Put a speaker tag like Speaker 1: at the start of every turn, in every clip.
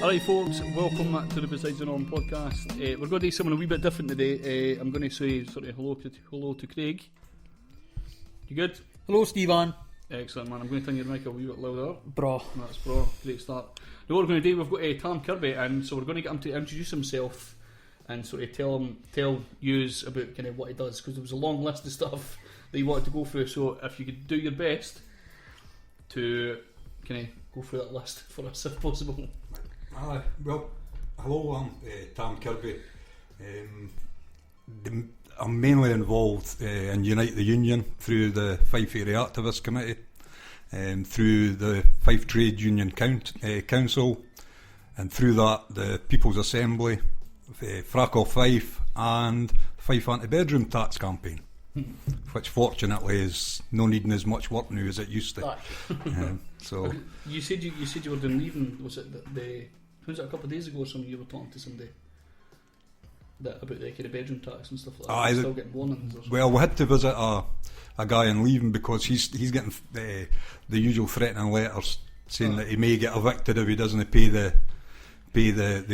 Speaker 1: Alright folks, welcome to the Besides the Norm podcast. We're going to do something a wee bit different today. I'm going to say sort of hello to Craig. You good?
Speaker 2: Hello, Stephen.
Speaker 1: Excellent, man. I'm going to turn your mic a wee bit louder.
Speaker 2: Bro.
Speaker 1: That's bro. Great start. Now what we're going to do, we've got Thomas Kirby, and so we're going to get him to introduce himself and sort of tell yous about kind of what he does, because there was a long list of stuff that he wanted to go through. So if you could do your best to kind of go through that list for us if possible.
Speaker 3: Well, hello, I'm Thomas Kirby. I'm mainly involved in Unite the Union through the Fife Area Activist Committee, through the Fife Trade Union Council, and through that the People's Assembly, Frack Off Fife, and Fife Anti-Bedroom Tax Campaign, which fortunately is no needing as much work now as it used to. So
Speaker 1: you said you were doing leaving. Was it was it a couple of days ago or something? You were talking to somebody about the kind of bedroom tax and stuff like that. Still getting warnings or something.
Speaker 3: Well, we had to visit a guy in leaving because he's getting the usual threatening letters saying that he may get evicted if he doesn't pay the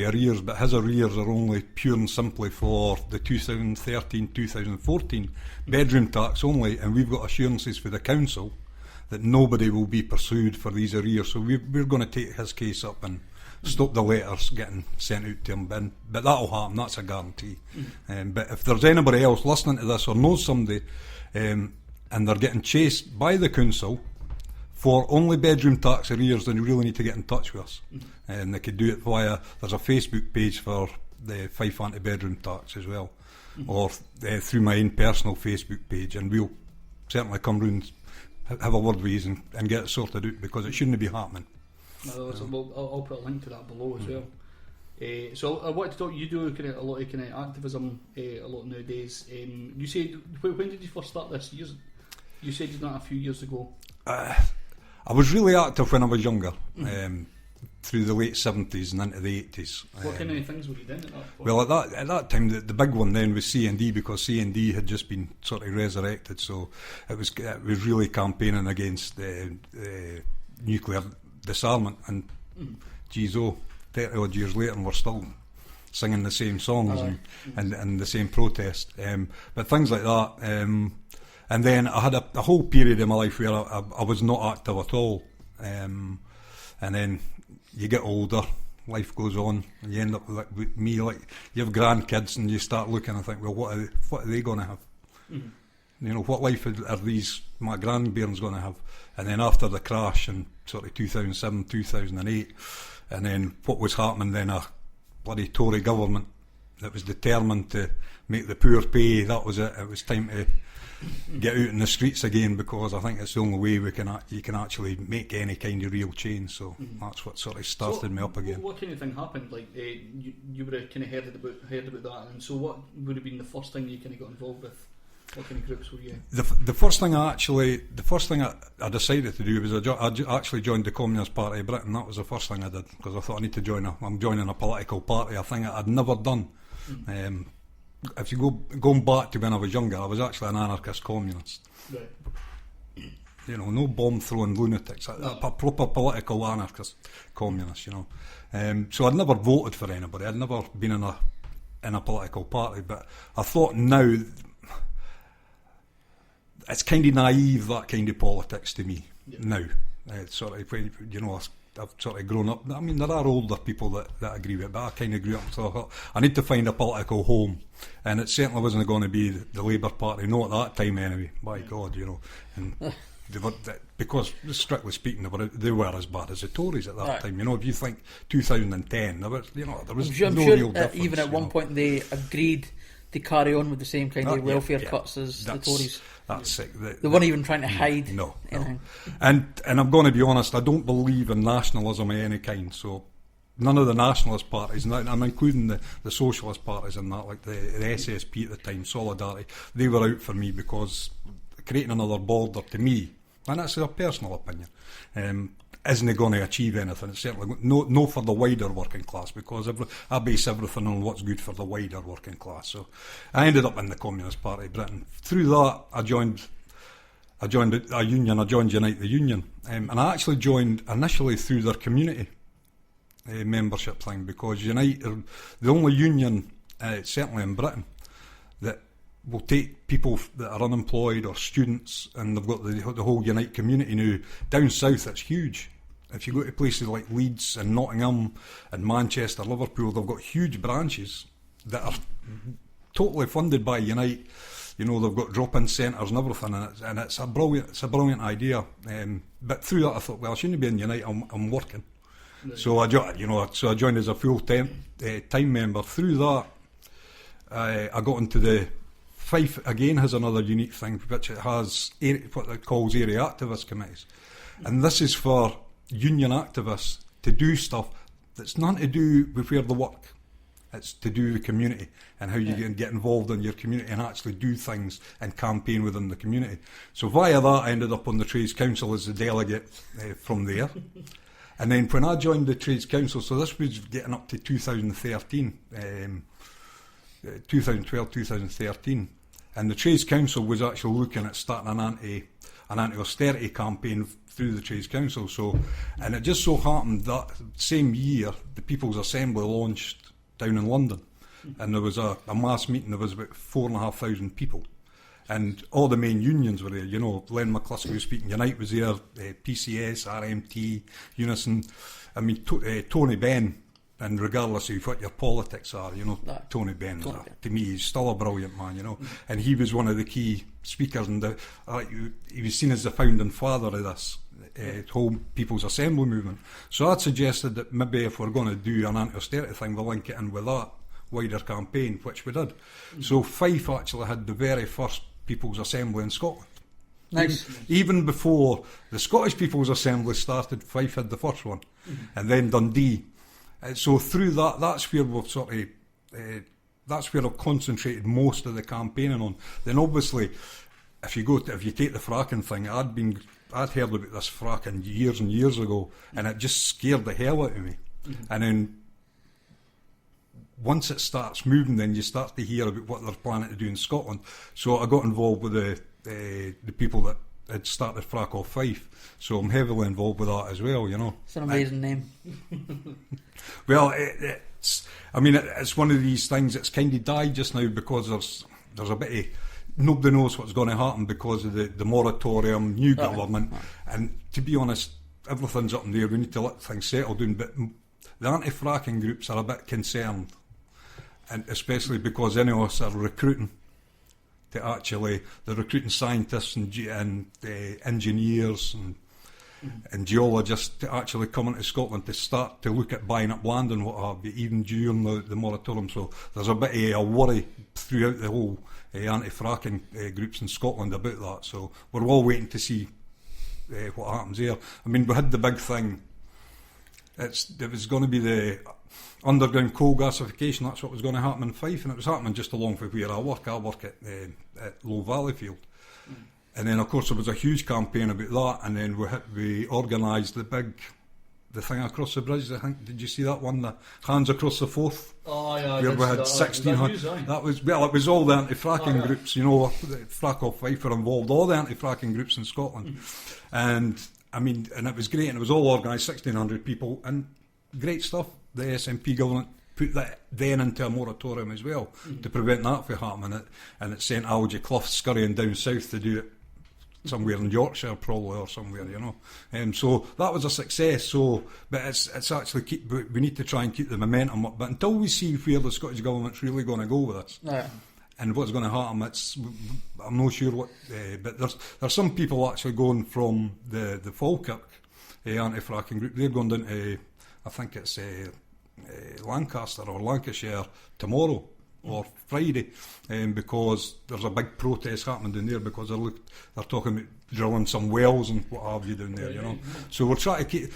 Speaker 3: arrears, but his arrears are only pure and simply for the 2013-2014 bedroom tax only, and we've got assurances for the council that nobody will be pursued for these arrears, so we're going to take his case up and stop the letters getting sent out to him, but that'll happen, that's a guarantee. But if there's anybody else listening to this or knows somebody and they're getting chased by the council for only bedroom tax arrears, then you really need to get in touch with us. And they could do it via, there's a Facebook page for the Fife Anti-Bedroom Tax as well, or through my own personal Facebook page, and we'll certainly come round, have a word with you and get it sorted out, because it shouldn't be happening.
Speaker 1: No, I'll put a link to that below as well. So I wanted to talk. You do a lot of activism a lot nowadays. You said, when did you first start this? You said you done it a few years ago.
Speaker 3: I was really active when I was younger, through the late 70s and into the 80s.
Speaker 1: What kind of things were you doing at that point?
Speaker 3: Well, at that time, the big one then was C&D, because C&D had just been sort of resurrected, so it was really campaigning against nuclear disarmament, and geez, 30 odd years later and we're still singing the same songs and the same protest, but things like that, and then I had a whole period in my life where I was not active at all, and then you get older, life goes on, and you end up with me, like you have grandkids and you start looking and think, well, what are they going to have? You know, what life are my grandbairns going to have? And then after the crash in sort of 2007, 2008, and then what was happening then, a bloody Tory government that was determined to make the poor pay, that was it. It was time to get out in the streets again, because I think it's the only way you can actually make any kind of real change. So that's what sort of started me up again.
Speaker 1: What kind of thing happened? Like you would have kind of heard about that, and so what would have been the first thing you kind of got involved with? What kind of groups were you in?
Speaker 3: The first thing I decided to do was I actually joined the Communist Party of Britain. That was the first thing I did, because I thought I need to I'm joining a political party, a thing I'd never done. If you going back to when I was younger, I was actually an anarchist communist.
Speaker 1: Right.
Speaker 3: You know, no bomb throwing lunatics, a proper political anarchist communist. You know, so I'd never voted for anybody. I'd never been in a political party, but I thought now, it's kind of naive, that kind of politics to me. Now. Sort of, you know, I've sort of grown up. I mean, there are older people that agree with it, but I kind of grew up, so I thought I need to find a political home, and it certainly wasn't going to be the Labour Party, not at that time anyway. By God, you know, and because strictly speaking, they were as bad as the Tories at that time. You know, if you think 2010, there was no real difference.
Speaker 2: Even at one point they agreed to carry on with the same kind of welfare cuts as the Tories.
Speaker 3: That's sick.
Speaker 2: They weren't even trying to hide anything.
Speaker 3: And I'm going to be honest, I don't believe in nationalism of any kind, so none of the nationalist parties, and I'm including the socialist parties in that, like the SSP at the time, Solidarity, they were out for me, because creating another border, to me, and that's a personal opinion, isn't going to achieve anything. It's certainly no for the wider working class, because I base everything on what's good for the wider working class. So I ended up in the Communist Party of Britain. Through that, I joined a union. I joined Unite the Union, and I actually joined initially through their community. membership thing, because Unite are the only union, certainly in Britain, that will take people that are unemployed or students, and they've got the whole Unite community now. Down south, it's huge. If you go to places like Leeds and Nottingham and Manchester, Liverpool, they've got huge branches that are totally funded by Unite. You know, they've got drop-in centres and everything, and it's a brilliant idea. But through that, I thought, well, I shouldn't be in Unite. I'm working, so I joined as a full-time member. Through that, I got into the Fife. Again, has another unique thing, which it has what it calls area activist committees, and this is for union activists to do stuff that's nothing to do with where they work. It's to do with the community and how you can get involved in your community and actually do things and campaign within the community. So via that, I ended up on the Trades Council as the delegate from there. And then when I joined the Trades Council, so this was getting up to 2013, 2012, 2013, and the Trades Council was actually looking at starting an anti-austerity campaign through the Trades Council. So, and it just so happened that same year, the People's Assembly launched down in London, and there was a mass meeting. There was about 4,500 people, and all the main unions were there. You know, Len McCluskey was speaking, Unite was there, PCS, RMT, Unison. I mean, Tony Benn, and regardless of what your politics are, you know, Tony Benn, to me, he's still a brilliant man, you know, and he was one of the key speakers, and he was seen as the founding father of this whole People's Assembly movement. So I'd suggested that maybe if we're going to do an anti-austerity thing, we'll link it in with that wider campaign, which we did. So Fife actually had the very first People's Assembly in Scotland.
Speaker 2: Nice.
Speaker 3: Even before the Scottish People's Assembly started, Fife had the first one, and then Dundee. So through that, that's where we've sort of, that's where I've concentrated most of the campaigning on. Then obviously, if you take the fracking thing, I'd heard about this fracking years and years ago, and it just scared the hell out of me. And then once it starts moving, then you start to hear about what they're planning to do in Scotland. So I got involved with the people that had started Frack Off Fife, so I'm heavily involved with that as well, you know.
Speaker 2: It's an amazing name.
Speaker 3: Well, it's one of these things that's kind of died just now, because there's a bit of, nobody knows what's going to happen because of the moratorium, new government, and to be honest, everything's up in the air. We need to let things settle down, but the anti-fracking groups are a bit concerned, and especially because any of us are recruiting. They're recruiting scientists and engineers and geologists to actually come into Scotland to start to look at buying up land and what have you, even during the moratorium. So there's a bit of a worry throughout the whole anti-fracking groups in Scotland about that. So we're all waiting to see what happens there. I mean, we had the big thing. It was going to be the underground coal gasification. That's what was going to happen in Fife, and it was happening just along from where I work. I work at Low Valley Field, and then of course there was a huge campaign about that, and then we organised the thing across the bridge. I think, did you see that one? The Hands Across the Forth.
Speaker 1: Oh yeah,
Speaker 3: where we had 1,600. That was all the anti-fracking groups. You know, Frack Off Fife were involved. All the anti-fracking groups in Scotland, and I mean, and it was great, and it was all organised, 1,600 people, and great stuff. The SNP government put that then into a moratorium as well to prevent that from happening. And it sent Algie Clough scurrying down south to do it somewhere in Yorkshire probably, or somewhere, you know. So that was a success. So, but it's actually we need to try and keep the momentum up. But until we see where the Scottish government's really going to go with this, and what's going to happen, I'm not sure what. But there's some people actually going from the Falkirk anti-fracking group. They're going down to, I think it's Lancaster or Lancashire tomorrow or Friday, because there's a big protest happening down there, because they're talking about drilling some wells and what have you down there, you know. So we're trying to keep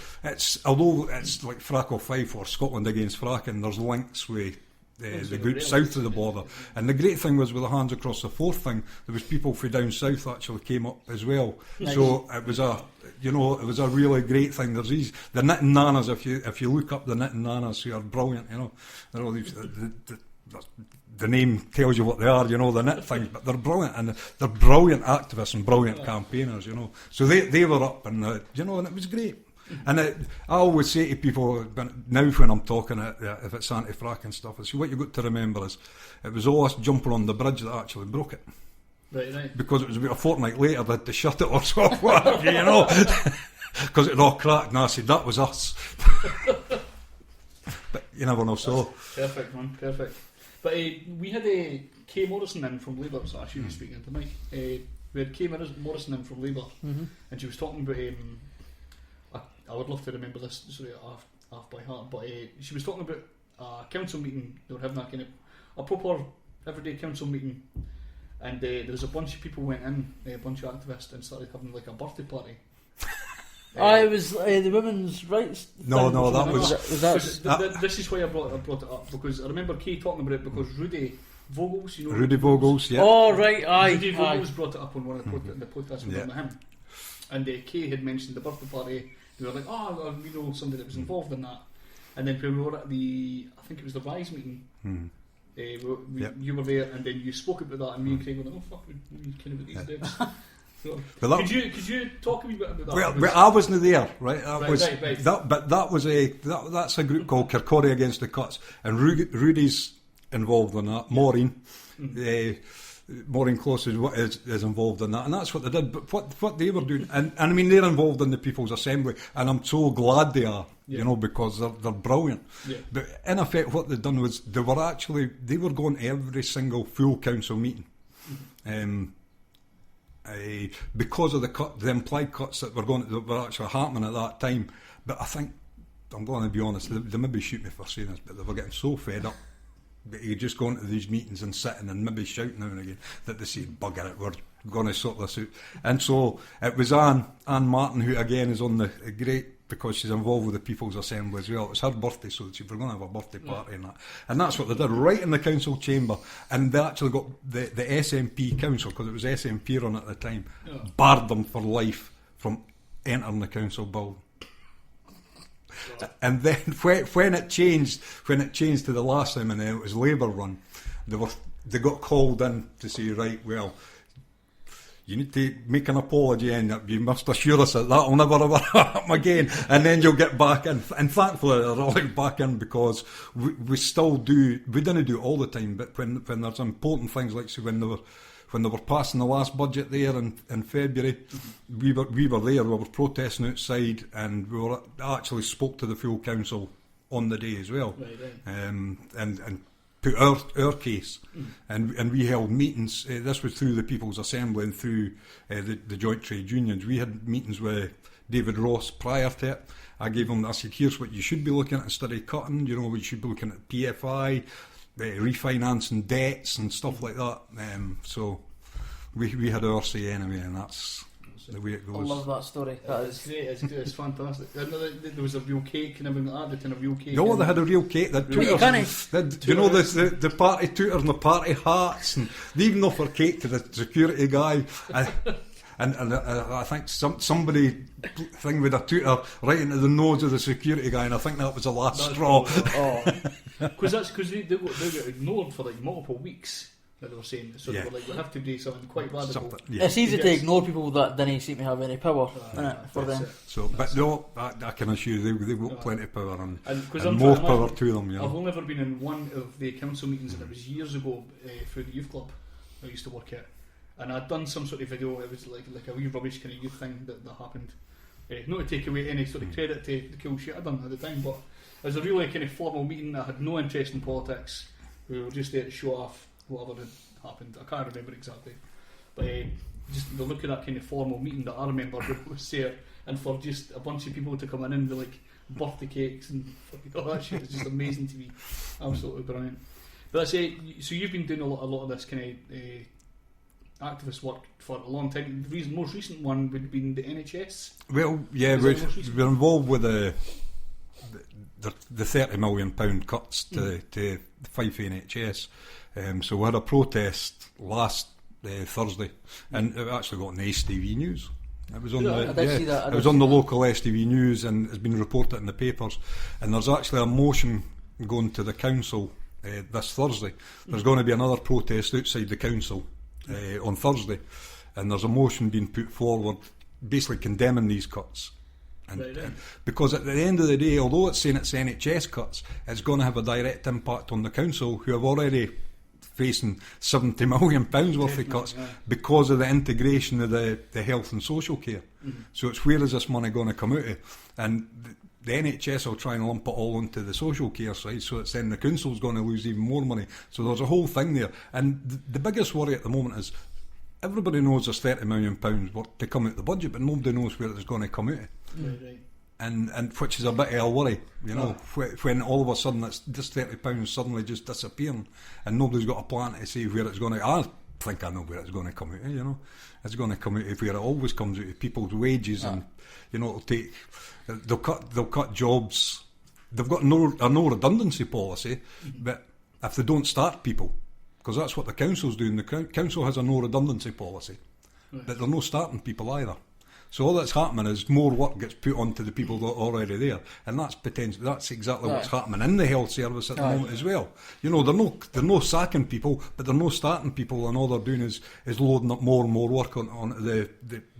Speaker 3: although it's like Frack Off Fife or Scotland Against Fracking, there's links with the group south of the border. And the great thing was with the Hands Across the Forth thing, there was people from down south actually came up as well. Nice. So it was a really great thing. There's the knitting nanas, if you look up the knitting nanas, who are brilliant, you know. They're all these, the name tells you what they are, you know, the knit things, but they're brilliant, and they're brilliant activists and brilliant campaigners, you know. So they were up, and you know, and it was great. And I always say to people, now when I'm talking, if it's anti-frack and stuff, I say, what you've got to remember is, it was all us jumping on the bridge that actually broke it.
Speaker 1: Right.
Speaker 3: Because it was about a fortnight later they had to shut it or so, whatever, you know. Because it had all cracked, and I said, that was us. But you never know, so.
Speaker 1: Perfect, man, perfect. But we had Kay Morrison in from Labour, so I should be speaking to Mike. We had Kay Morrison in from Labour, and she was talking about, I would love to remember this sort of off by heart, but she was talking about a council meeting. They were having a kind of a proper everyday council meeting, and there was a bunch of people went in, a bunch of activists, and started having like a birthday party.
Speaker 2: It was the women's rights.
Speaker 3: No, that
Speaker 1: was. This is why I brought it up, because I remember Kay talking about it because Rudy Vogels, you know.
Speaker 3: Rudy Vogels, yeah.
Speaker 2: Oh, right, aye.
Speaker 1: Rudy Vogels brought it up on one of the podcasts we done with him. And Kay had mentioned the birthday party. They were like, oh, we know somebody that was involved in that. And then when we were at I think it was the Rise meeting, you were there, and then you spoke about that, and me and Craig were like, oh, fuck, we kind of about these dudes. So, could you talk a wee bit about that?
Speaker 3: Well, I wasn't there, right?
Speaker 1: Right.
Speaker 3: That's a group called Kirkcaldy Against the Cuts, and Rudy's involved in that. Maureen Close is involved in that, and that's what they did. But what they were doing, and I mean, they're involved in the People's Assembly, and I'm so glad they are, you know, because they're brilliant. Yeah. But in effect, what they'd done was they were going to every single full council meeting. Because of the implied cuts that were actually happening at that time. But I think, I'm going to be honest, they maybe shoot me for saying this, but they were getting so fed up that you just going to these meetings and sitting and maybe shouting now and again that they say, bugger it, we're going to sort this out. And so it was Anne Martin, who again is on the great, because she's involved with the People's Assembly as well. It was her birthday, so she was going to have a birthday party and that. And that's what they did, right in the council chamber. And they actually got the SNP council, because it was SNP run at the time, barred them for life from entering the council building. And then when it changed to the last time, and then it was Labour run, they got called in to say, right, well, you need to make an apology, and you must assure us that will never ever happen again, and then you'll get back in. And thankfully they're allowed back in, because we still do. We didn't do it all the time, but when there's important things, like so when they were passing the last budget there in February, we were there. We were protesting outside, and we were actually spoke to the full council on the day as well, and put our case, and we held meetings. This was through the People's Assembly and through the joint trade unions. We had meetings with David Ross prior to it. I said, here's what you should be looking at instead of cutting. You know, we should be looking at PFI, refinancing debts and stuff like that. So we had our say anyway, and that's the way it goes.
Speaker 2: I love that story.
Speaker 1: It's great. It's fantastic. I know there was a real cake and everything like that. They had a real cake.
Speaker 3: No, they had a real cake. You know, the party tutor and the party hats, and they even offered cake to the security guy. And I think somebody thing with a tutor right into the nose of the security guy, and I think that was the last straw.
Speaker 1: Because they got ignored for like multiple weeks. That they were saying, so they were like, we have to do something quite radical.
Speaker 2: It's easy to ignore people that didn't seem to have any power for them.
Speaker 3: So, but no, I can assure you they've got plenty of power and more power to them. You know.
Speaker 1: I've only ever been in one of the council meetings, and it was years ago through the youth club I used to work at, and I'd done some sort of video. It was like a wee rubbish kind of youth thing that happened. Not to take away any sort of credit to the cool shit I'd done at the time, but it was a really kind of formal meeting. I had no interest in politics. We were just there to show off whatever had happened. I can't remember exactly, but just the look at that kind of formal meeting that I remember was there, and for just a bunch of people to come in with like birthday cakes and all that shit, it's just amazing to me. Absolutely brilliant. But I say, so you've been doing a lot of this kind of activist work for a long time. The most recent one would have been the NHS.
Speaker 3: Well, yeah, we're involved with the £30 million cuts to the Fife NHS. So we had a protest last Thursday, and it actually got on the STV News. It was on the local STV News, and it's been reported in the papers. And there's actually a motion going to the council this Thursday. There's going to be another protest outside the council on Thursday, and there's a motion being put forward basically condemning these cuts. And because at the end of the day, although it's saying it's NHS cuts, it's going to have a direct impact on the council, who have already facing £70 million worth of cuts because of the integration of the health and social care. So it's, where is this money going to come out of? And the NHS will try and lump it all into the social care side, so it's then the council's going to lose even more money. So there's a whole thing there. And the biggest worry at the moment is everybody knows there's £30 million to come out of the budget, but nobody knows where it's going to come out of.
Speaker 1: Right.
Speaker 3: And which is a bit of a worry, when all of a sudden it's this £30 suddenly just disappearing, and nobody's got a plan to say where it's going to. I think I know where it's going to come out of. It's going to come out of where it always comes out of, people's wages, and it'll take. They'll cut jobs. They've got no redundancy policy, but if they don't start people, because that's what the council's doing. The council has a no redundancy policy, but they're not starting people either. So all that's happening is more work gets put onto the people that are already there, and that's potential. That's exactly what's happening in the health service at the moment as well. They're no sacking people, but they're no starting people, and all they're doing is loading up more and more work on the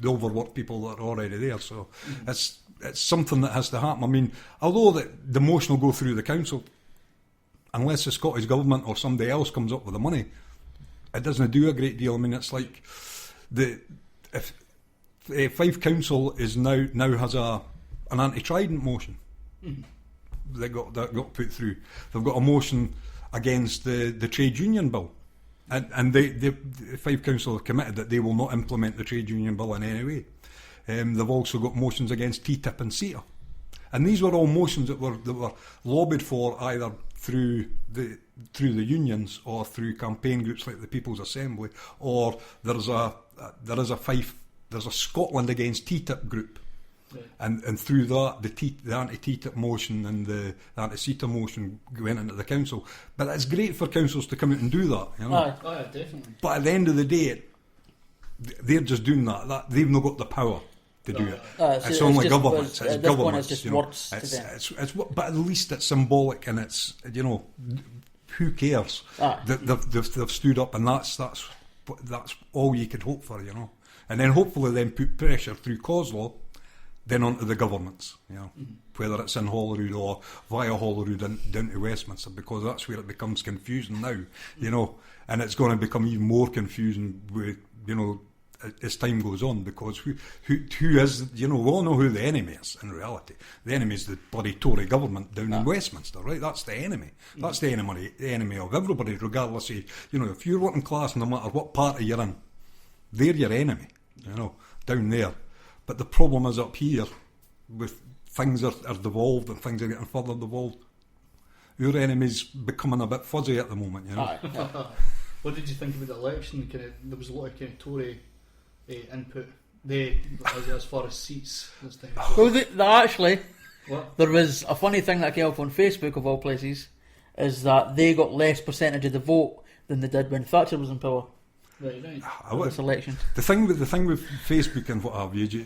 Speaker 3: overworked people that are already there. So it's something that has to happen. I mean, although the motion will go through the council, unless the Scottish Government or somebody else comes up with the money, it doesn't do a great deal. I mean, it's like Fife Council is now has an anti-Trident motion that got put through. They've got a motion against the trade union bill, and the Fife Council have committed that they will not implement the trade union bill in any way. They've also got motions against TTIP and CETA, and these were all motions that were lobbied for either through the unions or through campaign groups like the People's Assembly, or there's a Scotland Against TTIP group, and through that the anti-TTIP motion and the anti-CETA motion went into the council. But it's great for councils to come out and do that,
Speaker 1: Oh, definitely.
Speaker 3: But at the end of the day, they're just doing that. They've not got the power to do it. It's only governments. It's governments.
Speaker 2: It's just words to them.
Speaker 3: But at least it's symbolic, and it's who cares? They've stood up, and that's all you could hope for, And then hopefully then put pressure through cause law then onto the governments, whether it's in Holyrood or via Holyrood down to Westminster, because that's where it becomes confusing now, and it's going to become even more confusing with, as time goes on, because who is, we all know who the enemy is in reality. The enemy is the bloody Tory government down in Westminster, right? That's the enemy. That's the enemy of everybody, regardless of, if you're working class, no matter what party you're in, they're your enemy, down there. But the problem is up here, with things are devolved and things are getting further devolved. Your enemy's becoming a bit fuzzy at the moment,
Speaker 1: What did you think about the election? There was a lot of Tory input. As far as seats this time.
Speaker 2: Actually,
Speaker 1: what?
Speaker 2: There was a funny thing that came up on Facebook of all places, is that they got less percentage of the vote than they did when Thatcher was in power.
Speaker 1: Right.
Speaker 2: This election.
Speaker 3: The thing with Facebook and what have you,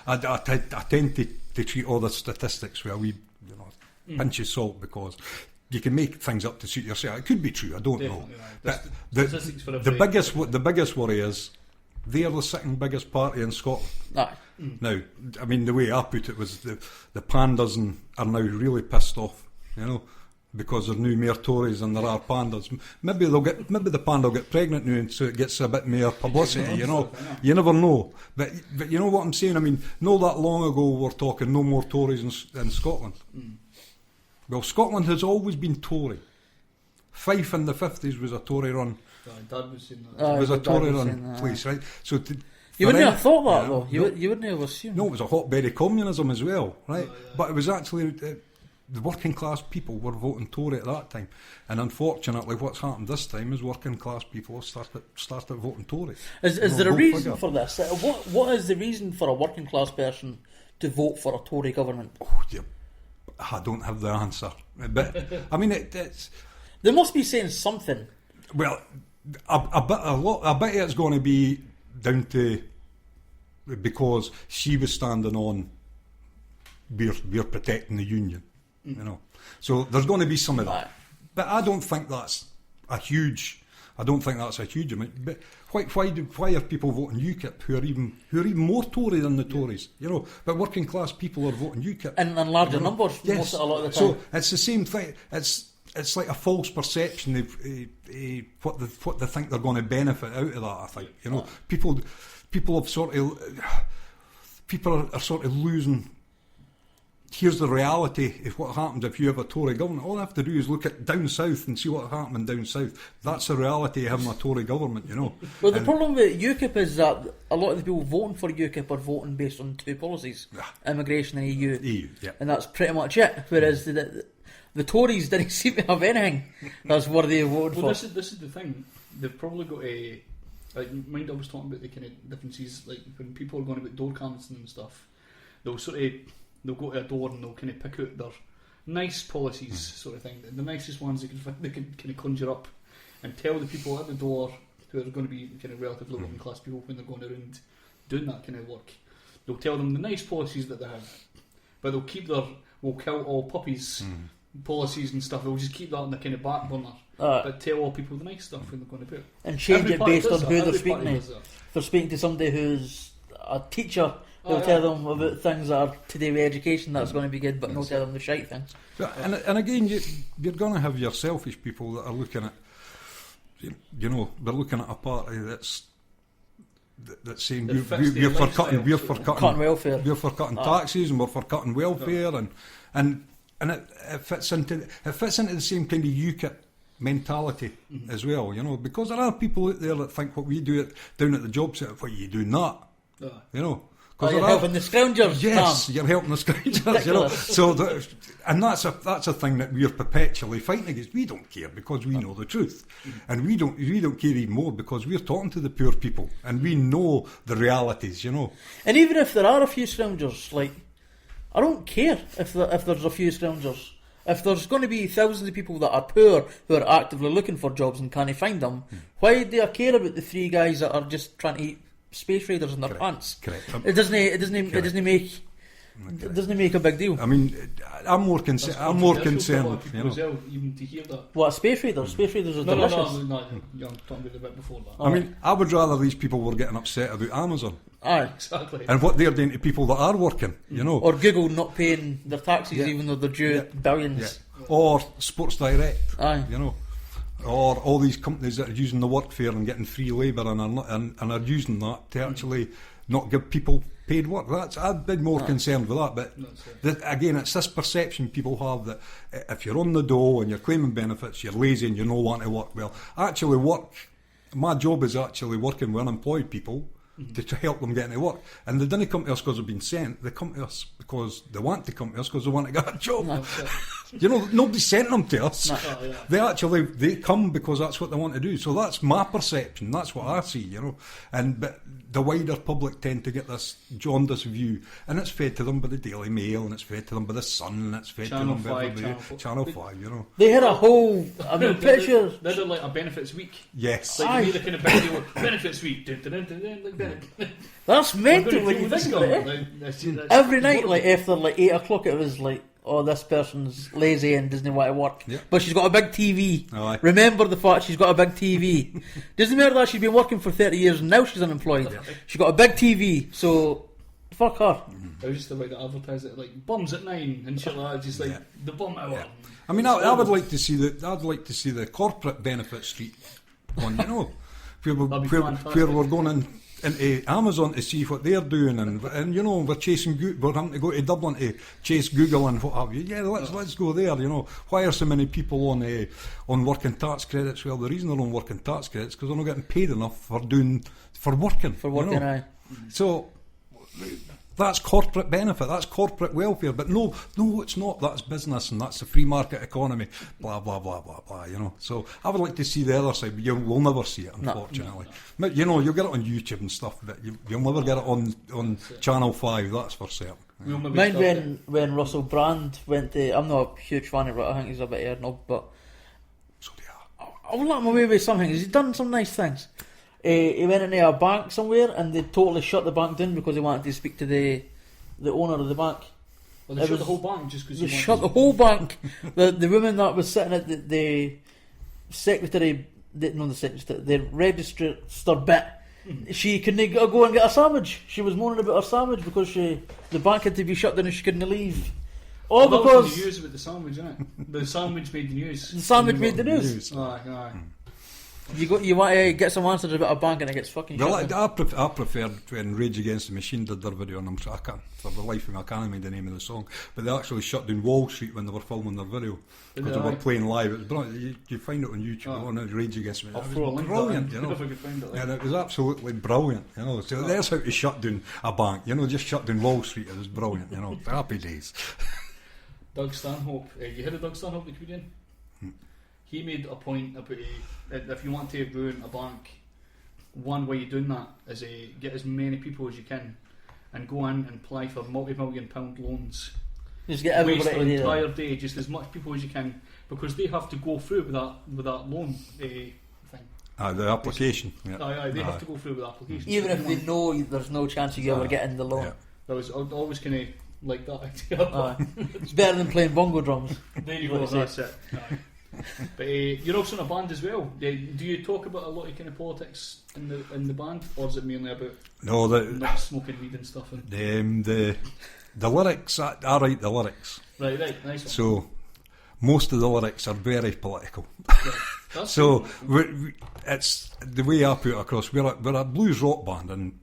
Speaker 3: I tend to treat all the statistics with a wee pinch of salt, because you can make things up to suit yourself. It could be true, I don't know. But the biggest worry is they're the second biggest party in Scotland. Now, I mean, the way I put it was the pandas are now really pissed off, because there's now more Tories than there are pandas. Maybe the panda will get pregnant now, and so it gets a bit more publicity. You never know. But you know what I'm saying. I mean, not that long ago we were talking no more Tories in Scotland. Well, Scotland has always been Tory. Fife in the 50s was a Tory run.
Speaker 1: Dad was saying that.
Speaker 3: It was a Tory run place, right? So
Speaker 2: you wouldn't have thought that, though. You wouldn't have assumed.
Speaker 3: No, it was a hotbed of communism as well, right? But it was actually the working class people were voting Tory at that time, and unfortunately, what's happened this time is working class people have started voting Tory.
Speaker 2: Is there a reason for this? What is the reason for a working class person to vote for a Tory government?
Speaker 3: I don't have the answer, but I mean, it's.
Speaker 2: They must be saying something.
Speaker 3: Well, I bet it's going to be down to, because she was standing on, we're protecting the union, So there's going to be some of that, but I don't think that's a huge I don't think that's a huge amount. But why are people voting UKIP who are even more Tory than the Tories? You know, but working class people are voting UKIP
Speaker 2: in larger numbers.
Speaker 3: Yes,
Speaker 2: a lot of the time.
Speaker 3: so it's the same thing. It's like a false perception of what they think they're going to benefit out of that. I think, you know, people are sort of losing. Here's the reality of what happens if you have a Tory government. All I have to do is look at down south and see what's happening down south. That's the reality of having a Tory government, you know.
Speaker 2: Well, the problem with UKIP is that a lot of the people voting for UKIP are voting based on two policies: immigration and EU.
Speaker 3: Yeah.
Speaker 2: And that's pretty much it. Whereas the Tories didn't seem to have anything. That's what they voted for.
Speaker 1: This is the thing. They've probably got a mind. I was talking about the kind of differences, like when people are going about door canvassing and stuff. They'll go to a door and they'll kind of pick out their nice policies, sort of thing, the nicest ones they can kind of conjure up, and tell the people at the door who are going to be kind of relatively working class people when they're going around doing that kind of work. They'll tell them the nice policies that they have, but they'll keep their "we'll kill all puppies" policies and stuff. They'll just keep that on the kind of back burner, but tell all people the nice stuff when they're going to put
Speaker 2: and change it based on who they're speaking to.
Speaker 1: If
Speaker 2: they're speaking to somebody who's a teacher, they'll tell them about things that are to do with education, that's going to be good, but they'll tell them the shite things.
Speaker 3: And again, you're going to have your selfish people that are looking at, you know, they're looking at a party that's saying we're for cutting
Speaker 2: welfare,
Speaker 3: we're for cutting taxes, and we're for cutting welfare, and it fits into the same kind of UKIP mentality as well, you know, because there are people out there that think what we do down at the job centre, what you doing that, you know.
Speaker 2: You're helping the scroungers.
Speaker 3: Yes,
Speaker 2: Tom.
Speaker 3: You're helping the scroungers. You know, so and that's a thing that we're perpetually fighting against. We don't care because we know the truth, and we don't care even more because we're talking to the poor people and we know the realities. You know,
Speaker 2: and even if there are a few scroungers, like I don't care if there's a few scroungers. If there's going to be thousands of people that are poor who are actively looking for jobs and can't find them, why do I care about the three guys that are just trying to eat Space Raiders in their pants?
Speaker 3: Correct.
Speaker 2: It doesn't make a big deal.
Speaker 3: I mean, I'm more concerned. You know,
Speaker 1: even to hear that.
Speaker 2: What, Space Raiders? Space Raiders are delicious.
Speaker 1: No, I'm talking about the bit before that.
Speaker 3: I mean, I would rather these people were getting upset about Amazon.
Speaker 2: Aye,
Speaker 1: exactly.
Speaker 3: And what they're doing to people that are working, you know.
Speaker 2: Or Google not paying their taxes even though they're due billions.
Speaker 3: Yeah. Or Sports Direct.
Speaker 2: Aye.
Speaker 3: You know. Or all these companies that are using the workfare and getting free labour and are using that to actually not give people paid work. I'd be more concerned with that. But again, it's this perception people have that if you're on the dole and you're claiming benefits, you're lazy and you don't want to work. Well, actually my job is actually working with unemployed people to help them get into work. And they didn't come to us because they've been sent. They come to us because they want to come to us because they want to get a job. You know, nobody sent them to us. They come because that's what they want to do. So that's my perception. That's what I see, you know. But the wider public tend to get this jaundiced view, and it's fed to them by the Daily Mail, and it's fed to them by the Sun, and it's fed
Speaker 1: Channel
Speaker 3: to them by
Speaker 1: 5,
Speaker 3: Channel 5, you know.
Speaker 2: They had a whole picture.
Speaker 1: They did like a benefits week.
Speaker 3: Yes.
Speaker 1: Like you made a kind of big deal of benefits week.
Speaker 2: That's mental when you think about it. Every night, like after like 8 o'clock, it was like, oh, this person's lazy and doesn't want to work.
Speaker 3: Yep.
Speaker 2: But she's got a big TV.
Speaker 3: Aye.
Speaker 2: Remember the fact she's got a big TV. Doesn't matter that she's been working for 30 years and now she's unemployed. She's got a big TV, so fuck her.
Speaker 1: I was just about to advertise it like bums at 9 and shit like that, just like the bum hour.
Speaker 3: Yeah. I mean, I would like to see the corporate benefit street one, you know, where we're going into Amazon to see what they're doing, and you know, we're having to go to Dublin to chase Google and what have you. Yeah, let's go there. You know, why are so many people on working tax credits? Well, the reason they're on working tax credits because they're not getting paid enough for working.
Speaker 2: For working, you know? Aye.
Speaker 3: So that's corporate benefit, that's corporate welfare. But no, it's not. That's business, and that's the free market economy. Blah blah blah blah blah. You know. So I would like to see the other side, but we'll never see it, unfortunately. No. But you know, you'll get it on YouTube and stuff, but you'll never get it on Channel 5. That's for certain.
Speaker 2: Mind when Russell Brand went to. I'm not a huge fan of it. I think he's a bit aired up, but
Speaker 3: so they are.
Speaker 2: I'll let him away with some things. He's done some nice things. He went into a bank somewhere and they totally shut the bank down because he wanted to speak to the owner of the bank.
Speaker 1: Well, they shut the whole bank just because
Speaker 2: they shut the whole bank. The woman that was sitting at the secretary the registered bit. She couldn't go and get a sandwich. She was moaning about her sandwich because the bank had to be shut down and she couldn't leave. All
Speaker 1: that
Speaker 2: because
Speaker 1: was the news about the sandwich, isn't it? The sandwich made the news.
Speaker 2: the sandwich made the news.
Speaker 1: Aye.
Speaker 2: You want to get some answers about a bank and it gets fucking
Speaker 3: Well,
Speaker 2: shut down.
Speaker 3: I preferred when Rage Against the Machine did their video, and I can't, for the life of me, I can't remember the name of the song, but they actually shut down Wall Street when they were filming their video because they were playing live. It was brilliant. You find it on YouTube. On Rage Against the Machine. It was brilliant, you know.
Speaker 1: If I could find it,
Speaker 3: And it was absolutely brilliant, you know. So there's how to shut down a bank, you know. Just shut down Wall Street. It was brilliant, you know. Happy days.
Speaker 1: Doug Stanhope. You heard of Doug Stanhope, the comedian? He made a point about if you want to ruin a bank, one way of doing that is get as many people as you can and go in and apply for multi-million pound loans.
Speaker 2: Just get everybody
Speaker 1: waste
Speaker 2: to
Speaker 1: an
Speaker 2: do that.
Speaker 1: entire day, just as much people as you can, because they have to go through with that loan thing.
Speaker 3: The application. Yeah.
Speaker 1: They have to go through with the application.
Speaker 2: Even if they know there's no chance of you ever getting the loan.
Speaker 3: Yeah.
Speaker 1: That was always kind of like that idea.
Speaker 2: It's better than playing bongo drums.
Speaker 1: There you go, that's it. Aye. But you're also in a band as well. Do you talk about a lot of kind of politics in the band, or is it mainly about not smoking weed and stuff?
Speaker 3: The lyrics, I write the lyrics.
Speaker 1: Right, nice one.
Speaker 3: So most of the lyrics are very political.
Speaker 1: Right.
Speaker 3: So it's the way I put it across. We're a blues rock band, and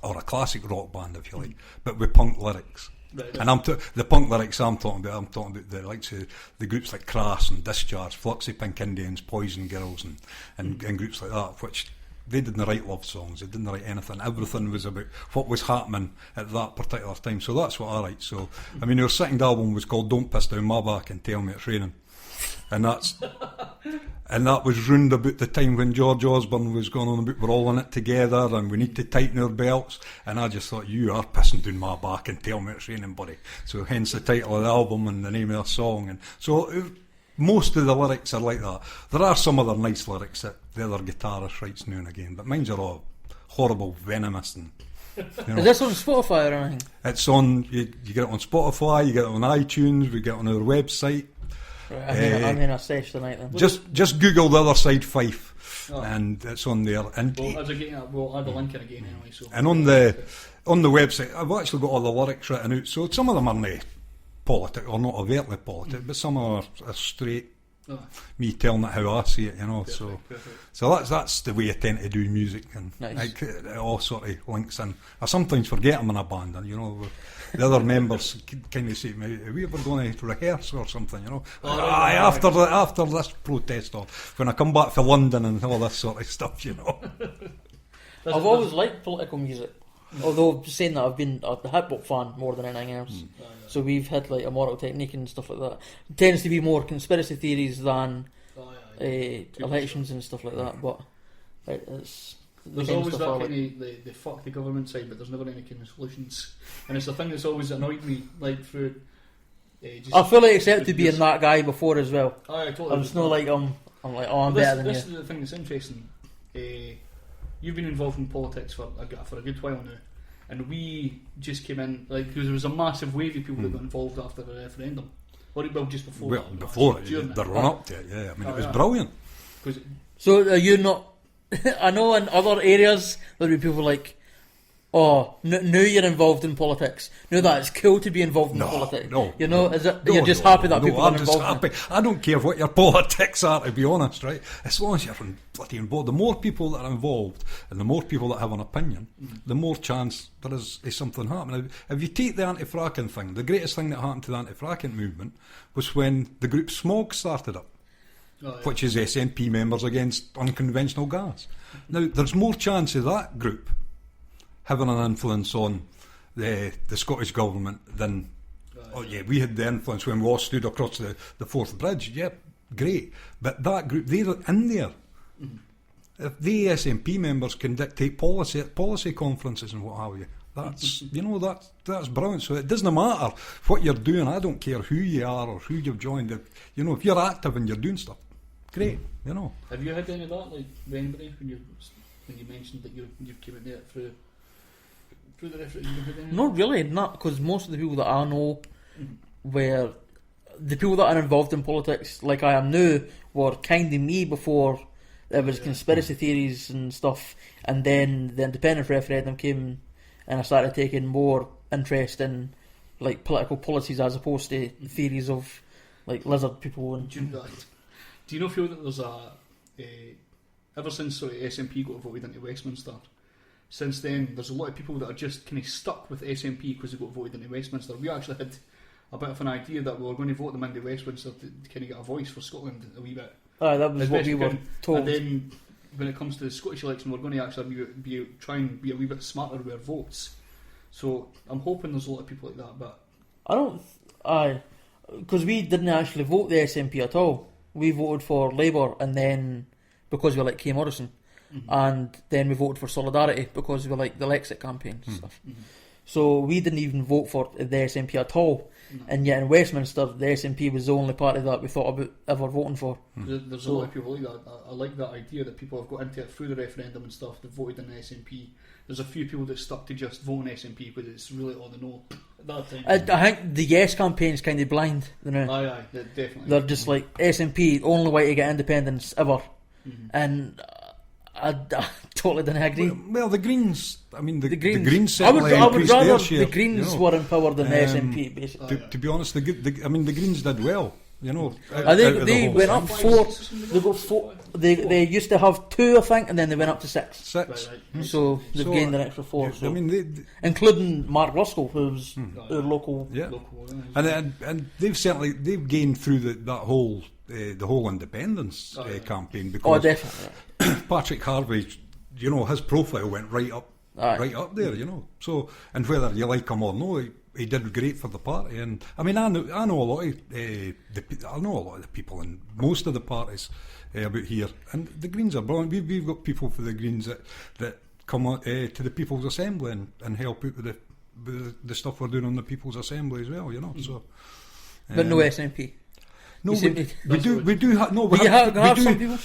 Speaker 3: or a classic rock band if you like, but with punk lyrics.
Speaker 1: Right.
Speaker 3: And the punk lyrics I'm talking about the likes of the groups like Crass and Discharge, Fluxy Pink Indians, Poison Girls, and groups like that, which they didn't write love songs, they didn't write anything. Everything was about what was happening at that particular time. So that's what I write. So I mean, our second album was called "Don't Piss Down My Back and Tell Me It's Raining," and that was round about the time when George Osborne was going on about we're all in it together and we need to tighten our belts, and I just thought, you are pissing down my back and tell me it's raining, buddy. So hence the title of the album and the name of the song. And so most of the lyrics are like that. There are some other nice lyrics that the other guitarist writes now and again, but mine's are all horrible, venomous, and you know.
Speaker 2: Is this on Spotify or anything?
Speaker 3: It's on, you get it on Spotify, you get it on iTunes, we get it on our website.
Speaker 2: Right, I'm in a sesh tonight then.
Speaker 3: Just Google The Other Side Fife, and it's on there. And
Speaker 1: we'll add the link in again anyway. So.
Speaker 3: And on the website, I've actually got all the lyrics written out. So some of them are not politic or not overtly politic, but some are straight. Me telling it how I see it, you know. Perfect. So that's the way I tend to do music, and nice. It all sort of links in. I sometimes forget I'm in a band, and you know, the other members kind of say to me, "Are we ever going to rehearse or something?" You know, after this protest, or when I come back to London and all this sort of stuff, you know.
Speaker 2: I've always liked political music, although saying that I've been a hip hop fan more than anything else. So we've had like Immortal Technique and stuff like that. It tends to be more conspiracy theories than elections and stuff like that. But it's
Speaker 1: there's always that kind of the fuck the government side, but there's never any kind of solutions. And it's the thing that's always annoyed me, like through.
Speaker 2: I fully accepted being that guy before as well.
Speaker 1: Totally.
Speaker 2: I'm just not like I'm like I'm better than you.
Speaker 1: This is the thing that's interesting. You've been involved in politics for a good while now. And we just came in, like, because there was a massive wave of people that got involved after the referendum. Or well, just before.
Speaker 3: Well, before it, the run up to it, yeah. I mean, it was brilliant.
Speaker 2: So are you not? I know in other areas there'll be people like, oh, now you're involved in politics. Now that it's cool to be involved in politics.
Speaker 3: No,
Speaker 2: you know, is it? You're just happy that people are involved.
Speaker 3: I'm just happy. I don't care what your politics are, to be honest, right? As long as you're bloody involved, the more people that are involved and the more people that have an opinion, the more chance there is something happening. If you take the anti-fracking thing, the greatest thing that happened to the anti-fracking movement was when the group Smog started up. Which is SNP members against unconventional gas. Now, there's more chance of that group having an influence on the Scottish government than we had the influence when we all stood across the Forth Bridge. Yeah, great. But that group, they're in there. If the SNP members can dictate policy conferences and what have you, that's that's brilliant. So it doesn't matter what you're doing. I don't care who you are or who you've joined. If you're active and you're doing stuff, great. You know. Have
Speaker 1: you had any of that, like anybody when you mentioned that you came in there through the referendum?
Speaker 2: Not really, not because most of the people that I know were the people that are involved in politics, like I am now, were kind of me before there was conspiracy theories and stuff, and then the independent referendum came, and I started taking more interest in like political policies as opposed to theories of like lizard people. And
Speaker 1: do you know feel that there's ever since sort of SNP got voted into Westminster, since then there's a lot of people that are just kind of stuck with SNP because they got voted into Westminster. We actually had a bit of an idea that we were going to vote them into Westminster to kind of get a voice for Scotland a wee bit.
Speaker 2: That was what we were told.
Speaker 1: And then when it comes to the Scottish election, we're going to actually try and be a wee bit smarter with our votes. So I'm hoping there's a lot of people like that, but
Speaker 2: because we didn't actually vote the SNP at all. We voted for Labour, and then because we like Kay Morrison, and then we voted for Solidarity because we like the Lexit campaign and stuff. So we didn't even vote for the SNP at all. And yet in Westminster, the SNP was the only party that we thought about ever voting for.
Speaker 1: There's a lot of people like that. I like that idea that people have got into it through the referendum and stuff. They voted in the SNP. There's a few people that stuck to just voting SNP because it's really all they know at that time.
Speaker 2: I think the Yes campaign's kind of blind. You know?
Speaker 1: Aye, definitely.
Speaker 2: They're just like SNP, only way to get independence ever, and I totally didn't agree.
Speaker 3: Well, the Greens. I mean, the
Speaker 2: Greens.
Speaker 3: Greens
Speaker 2: I would
Speaker 3: certainly
Speaker 2: rather
Speaker 3: their share,
Speaker 2: the Greens were in power than the SNP, basically.
Speaker 3: To be honest, the Greens did well. You know,
Speaker 2: they went up 4. They got 4. They used to have 2, I think, and then they went up to 6.
Speaker 1: Right.
Speaker 2: So they've gained an extra 4. So.
Speaker 3: I mean,
Speaker 2: including Mark Ruskell, who's our local.
Speaker 3: Yeah, and they've gained through the whole independence campaign because
Speaker 2: definitely.
Speaker 3: Patrick Harvey, you know, his profile went right up there, you know. So, and whether you like him or no, he did great for the party. And I mean, I know a lot of the people in most of the parties about here, and the Greens are brilliant. We've got people for the Greens that come on, to the People's Assembly and help out with the stuff we're doing on the People's Assembly as well, you know. So,
Speaker 2: but no SNP.
Speaker 3: No, we do have some people.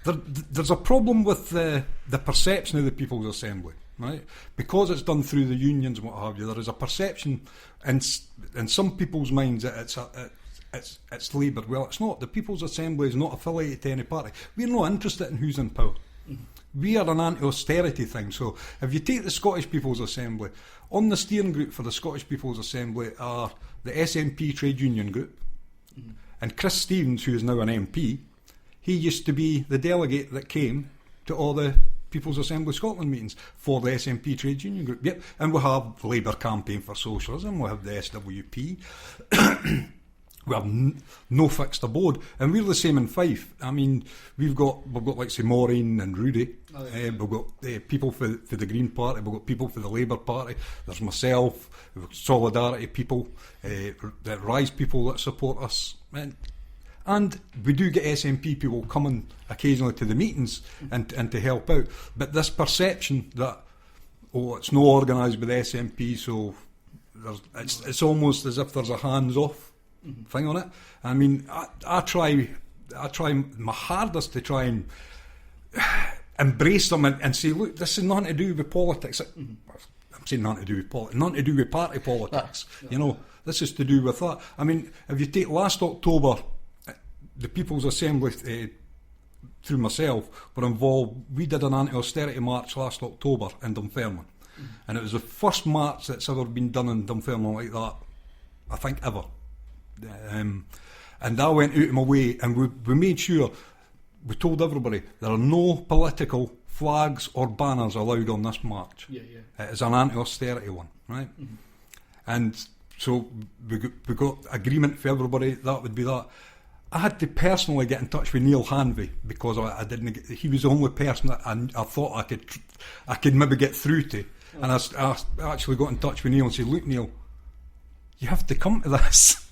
Speaker 3: There's a problem with the perception of the People's Assembly, right? Because it's done through the unions and what have you. There is a perception in some people's minds that it's Labour. Well, it's not. The People's Assembly is not affiliated to any party. We're not interested in who's in power. We are an anti-austerity thing. So if you take the Scottish People's Assembly, on the steering group for the Scottish People's Assembly are the SNP Trade Union Group, and Chris Stevens, who is now an MP. He used to be the delegate that came to all the People's Assembly Scotland meetings for the SNP Trade Union Group. Yep, and we have Labour Campaign for Socialism, we have the SWP, we have no fixed abode, and we're the same in Fife. I mean, we've got like say Maureen and Rudy. We've got people for the Green Party, we've got people for the Labour Party. There's myself, we've got Solidarity people, the Rise people that support us. And we do get SNP people coming occasionally to the meetings and to help out. But this perception that, it's not organised with SNP, so it's almost as if there's a hands-off thing on it. I mean, I try my hardest to try and embrace them and say, look, this is nothing to do with politics. I'm saying nothing to do with politics, nothing to do with party politics. You know, this is to do with that. I mean, if you take last October, the People's Assembly, through myself, were involved. We did an anti-austerity march last October in Dunfermline, and it was the first march that's ever been done in Dunfermline like that, I think, ever. And I went out of my way, and we made sure, we told everybody, there are no political flags or banners allowed on this march. It is an anti-austerity one, right? And so we got agreement for everybody, that would be that. I had to personally get in touch with Neil Hanvey because I didn't. He was the only person that I thought I could maybe get through to, and I actually got in touch with Neil and said, "Look, Neil, you have to come to this.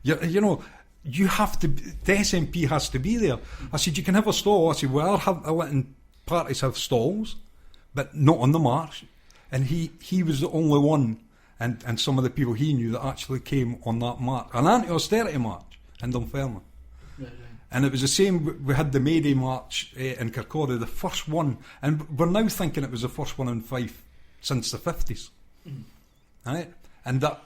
Speaker 3: you know, you have to. The SNP has to be there." I said, "You can have a stall." I said, "Well, I'm letting parties have stalls, but not on the march." And he was the only one, and some of the people he knew that actually came on that march, an anti-austerity march in Dunfermline. And it was the same. We had the May Day march in Kirkcaldy, the first one, and we're now thinking it was the first one in Fife since the 50s. Right? And that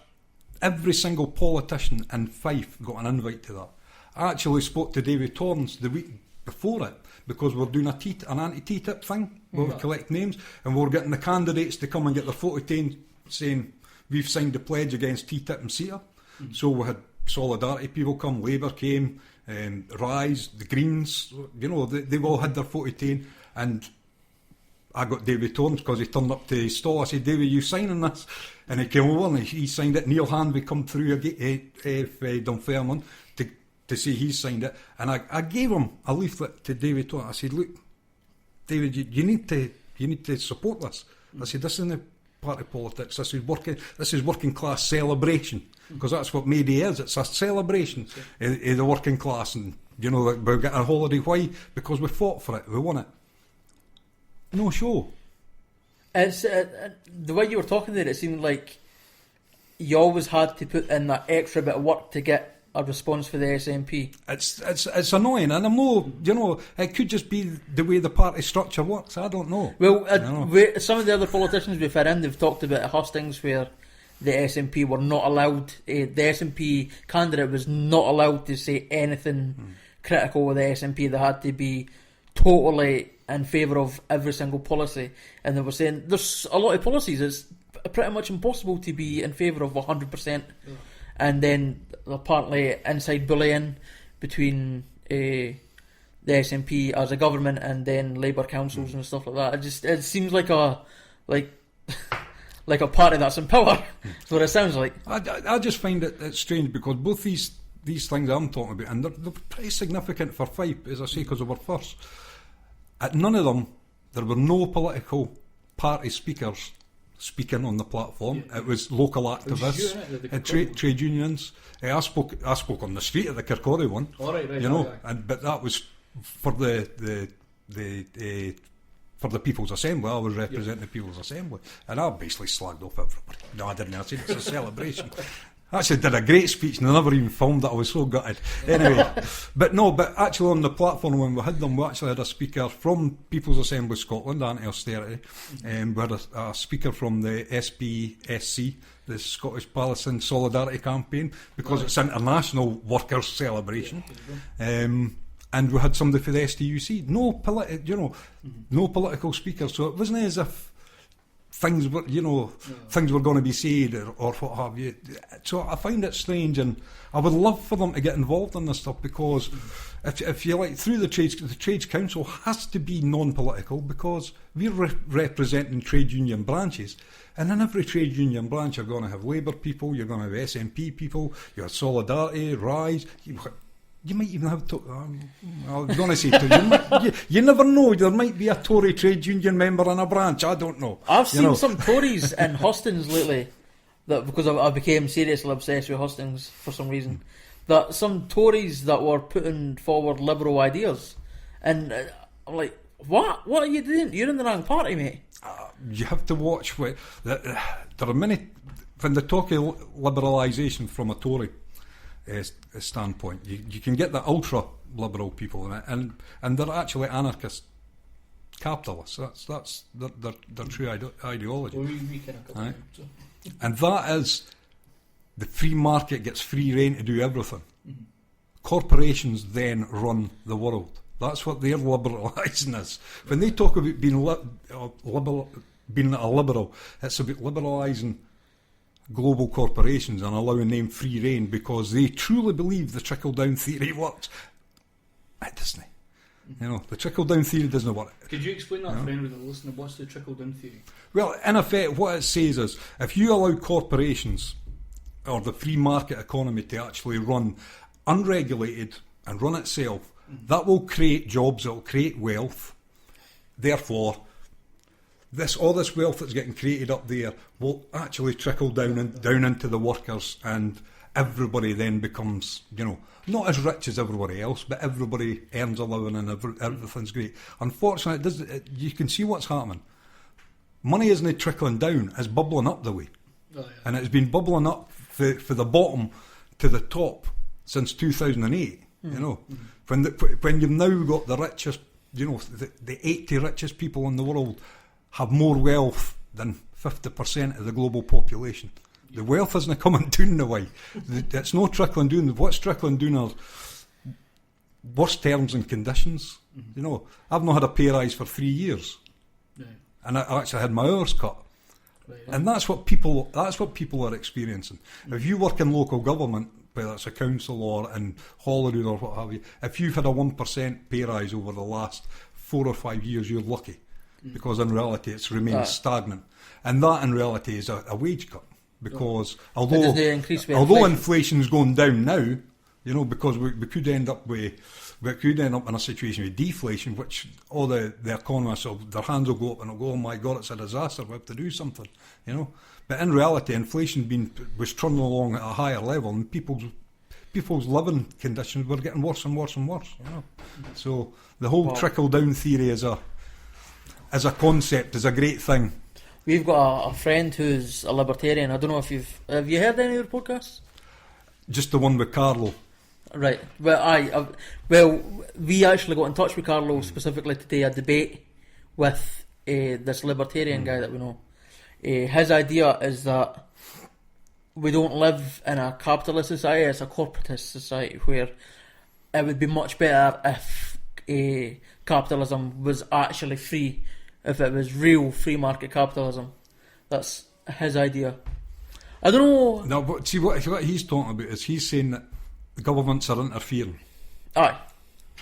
Speaker 3: every single politician in Fife got an invite to that. I actually spoke to David Torrance the week before it, because we're doing an anti-TTIP thing, where we collect names, and we're getting the candidates to come and get their photo taken saying, we've signed the pledge against TTIP and CETA. So we had Solidarity people come, Labour came, Rise, the Greens, they've all had their photo taken, and I got David Torrance because he turned up to his stall. I said, David, you signing this? And he came over and he signed it. Neil Hanvey come through Dunfermline to say he signed it. And I gave him a leaflet to David Torrance. I said, look, David, you need to support this. I said, this isn't party politics. This is working class celebration, because that's what May Day is. It's a celebration of the working class, and we've got a holiday. Why? Because we fought for it. We won it. No show.
Speaker 2: It's the way you were talking there. It seemed like you always had to put in that extra bit of work to get a response for the SNP.
Speaker 3: It's annoying, and I'm no, it could just be the way the party structure works. I don't know.
Speaker 2: Well, some of the other politicians we've had in, they've talked about Hustings, where the SNP were not allowed. The SNP candidate was not allowed to say anything critical of the SNP. They had to be totally in favour of every single policy, and they were saying there's a lot of policies it's pretty much impossible to be in favour of 100%. And then apparently inside bullying between the SNP as a government and then Labour councils and stuff like that. It seems like a party that's in power. That's what it sounds like.
Speaker 3: I just find it strange, because both these things I'm talking about, and they're pretty significant for Fife, as I say, because they were first. At none of them, there were no political party speakers speaking on the platform. It was local activists, trade unions. I spoke on the street at the Kirkcaldy one. But that was for the People's Assembly. I was representing the People's Assembly, and I basically slagged off everybody. No, I didn't. I said it's a celebration. I actually did a great speech, and I never even filmed it. I was so gutted. Anyway, but actually on the platform when we had them, we actually had a speaker from People's Assembly Scotland, anti-austerity, and we had a speaker from the SPSC, the Scottish Palestine Solidarity Campaign, because it's International Workers' Celebration. And we had somebody for the STUC. No political speakers. So it wasn't as if things were going to be said or what have you. So I find it strange, and I would love for them to get involved in this stuff, because if you like, through the Trades Council has to be non-political, because we're representing trade union branches, and in every trade union branch you're going to have Labour people, you're going to have SNP people, you have Solidarity, Rise. You might even have I was going to say you never know, there might be a Tory trade union member in a branch. I don't know.
Speaker 2: I've seen some Tories in Hustings lately, that because I became seriously obsessed with Hustings for some reason, that some Tories that were putting forward liberal ideas, and I'm like, what are you doing? You're in the wrong party, mate.
Speaker 3: You have to watch there are many, when they talk of liberalisation from a Tory standpoint, you can get the ultra liberal people in it, and they're actually anarchist capitalists. That's their true ideology. Right? And that is, the free market gets free rein to do everything. Corporations then run the world. That's what their liberalising is. When they talk about being a liberal, it's about liberalising global corporations and allowing them free rein, because they truly believe the trickle-down theory works. It doesn't. The trickle-down theory doesn't work.
Speaker 1: Could you explain that for anyone listening? What's the trickle-down theory?
Speaker 3: Well, in effect, what it says is, if you allow corporations or the free market economy to actually run unregulated and run itself, that will create jobs, it will create wealth. Therefore, all this wealth that's getting created up there will actually trickle down into the workers, and everybody then becomes, not as rich as everybody else, but everybody earns a living and everything's great. Unfortunately, you can see what's happening. Money isn't trickling down, it's bubbling up the way. And it's been bubbling up for the bottom to the top since 2008. When you've now got the richest, the 80 richest people in the world have more wealth than 50% of the global population. The wealth isn't coming down the way. It's no trickling down. What's trickling down are worse terms and conditions. You know, I've not had a pay rise for 3 years, and I actually had my hours cut. And that's what people are experiencing. If you work in local government, whether it's a council or in Holyrood or what have you, if you've had a 1% pay rise over the last 4 or 5 years, you're lucky, because in reality it's remained stagnant. And that in reality is a wage cut, because although inflation's going down now, you know, because we could end up in a situation with deflation, which all the economists, their hands will go up and they'll go, oh my God, it's a disaster, we have to do something, you know. But in reality, inflation was trundling along at a higher level, and people's living conditions were getting worse and worse and worse, you know. So the whole trickle down theory as a concept is a great thing.
Speaker 2: We've got a friend who's a libertarian. I don't know if have you heard any of your podcasts? Just
Speaker 3: the one with Carlo.
Speaker 2: Right. Well, we actually got in touch with Carlo specifically to do a debate with this libertarian guy that we know. His idea is that we don't live in a capitalist society; it's a corporatist society where it would be much better if capitalism was actually free. If it was real free market capitalism. That's his idea. I don't know.
Speaker 3: No, but see what he's talking about is he's saying that the governments are interfering.
Speaker 2: Aye.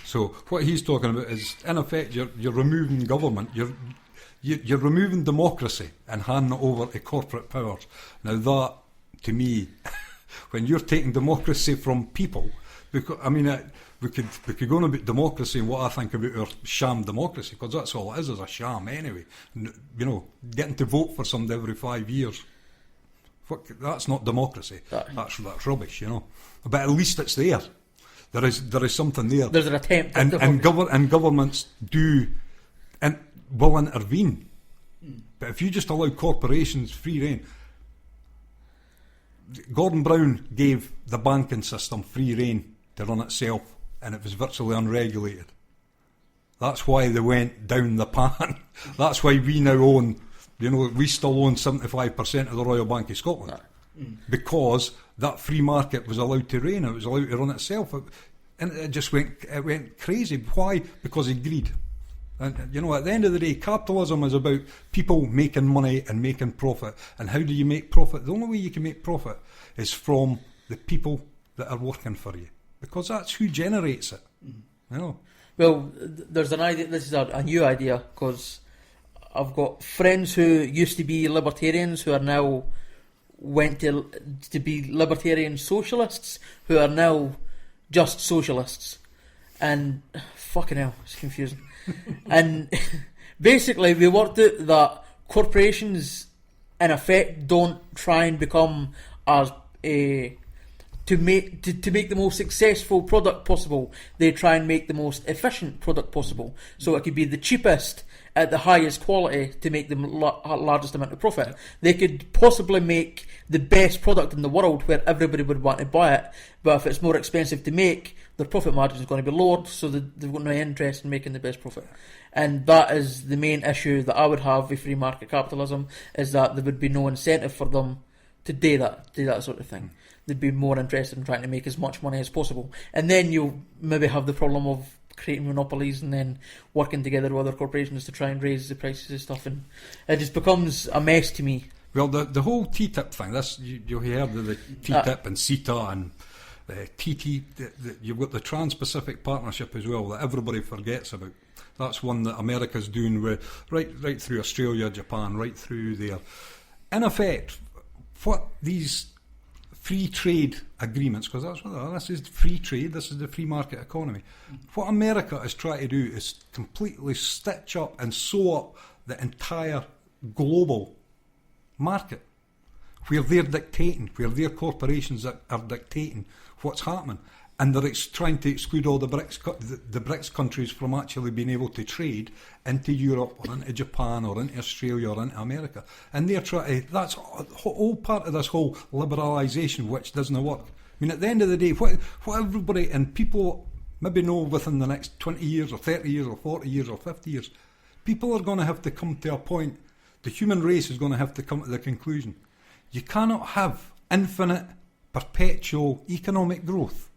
Speaker 3: So what he's talking about is, in effect, you're removing government. You're removing democracy and handing it over to corporate powers. Now that, to me, when you're taking democracy from people, because I mean. We could go on about democracy and what I think about our sham democracy, because that's all it is a sham anyway. You know, getting to vote for somebody every 5 years, that's not democracy. That's rubbish, you know. But at least it's there. There is something there.
Speaker 2: There's an attempt.
Speaker 3: And governments will intervene. But if you just allow corporations free rein, Gordon Brown gave the banking system free rein to run itself, and it was virtually unregulated. That's why they went down the pan. That's why we now own, you know, we still own 75% of the Royal Bank of Scotland. Because that free market was allowed to reign, it was allowed to run itself. And it just went crazy. Why? Because of greed. And, you know, at the end of the day, capitalism is about people making money and making profit. And how do you make profit? The only way you can make profit is from the people that are working for you. Because that's who generates it. You know.
Speaker 2: Well, there's an idea. This is a new idea, because I've got friends who used to be libertarians who are now went to be libertarian socialists, who are now just socialists. And fucking hell, it's confusing. And basically, we worked out that corporations, in effect, don't try and become as to make the most successful product possible. They try and make the most efficient product possible. So it could be the cheapest at the highest quality to make the largest amount of profit. They could possibly make the best product in the world where everybody would want to buy it, but if it's more expensive to make, their profit margin is going to be lowered, so they've got no interest in making the best profit. And that is the main issue that I would have with free market capitalism, is that there would be no incentive for them to do that sort of thing. They'd be more interested in trying to make as much money as possible. And then you'll maybe have the problem of creating monopolies and then working together with other corporations to try and raise the prices of stuff, and it just becomes a mess to me.
Speaker 3: Well, the whole TTIP thing, this you heard of the TTIP and CETA and TT. You've got the Trans-Pacific Partnership as well that everybody forgets about. That's one that America's doing with right through Australia, Japan, right through there. In effect, what these free trade agreements, because that's what they are. This is free trade, this is the free market economy. What America is trying to do is completely stitch up and sew up the entire global market, where they're dictating, where their corporations are dictating what's happening, and they're trying to exclude all the BRICS countries from actually being able to trade into Europe or into Japan or into Australia or into America. And they're trying to, that's all part of this whole liberalisation, which doesn't work. I mean, at the end of the day, what everybody and people maybe know within the next 20 years or 30 years or 40 years or 50 years, people are going to have to come to a point, the human race is going to have to come to the conclusion, You cannot have infinite, perpetual economic growth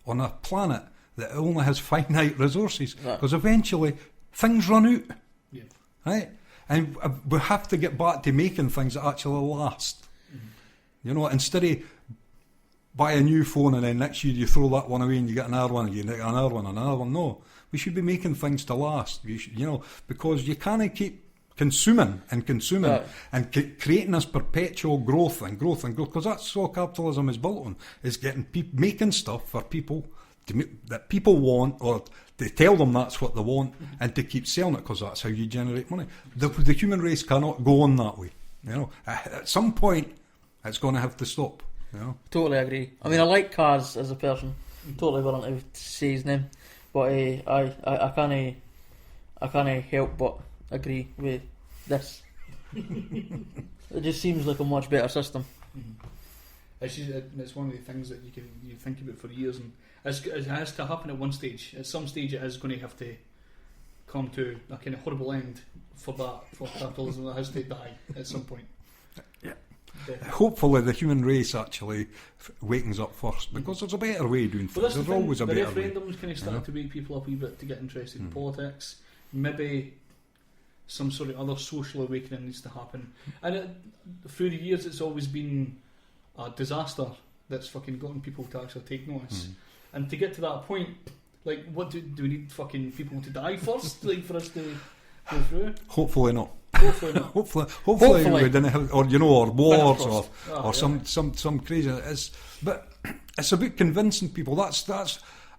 Speaker 3: on a planet that only has finite resources, because eventually things run out.
Speaker 1: Yeah.
Speaker 3: Right? And we have to get back to making things that actually last. You know, instead of buy a new phone and then next year you throw that one away and you get another one, and you get another one, and another one. No, we should be making things to last. You know, because you can't keep consuming and creating this perpetual growth, because that's what capitalism is built on, is getting making stuff for people that people want, or to tell them that's what they want, and to keep selling it, because that's how you generate money. The human race cannot go on that way. You know, at some point it's going to have to stop. You know?
Speaker 2: Totally agree. I mean, I like Kaz as a person. Totally willing to say his name, but I can't help but agree with this. It just seems like a much better system.
Speaker 1: It's one of the things that you think about for years, and it has to happen at one stage. At some stage, it is going to have to come to a kind of horrible end for capitalism. That has to die at some point.
Speaker 3: Yeah. Hopefully the human race actually wakens up first, because there's a better way of doing things. There's always a better way.
Speaker 1: The referendums kind of started to wake people up a wee bit to get interested in politics. Maybe some sort of other social awakening needs to happen. And through the years, it's always been a disaster that's fucking gotten people to actually take notice. And to get to that point, like, what do we need fucking people to die first, like, for us to go through?
Speaker 3: Hopefully not.
Speaker 1: Hopefully not.
Speaker 3: Hopefully we didn't have, or wars, or some crazy. But it's about convincing people. That's.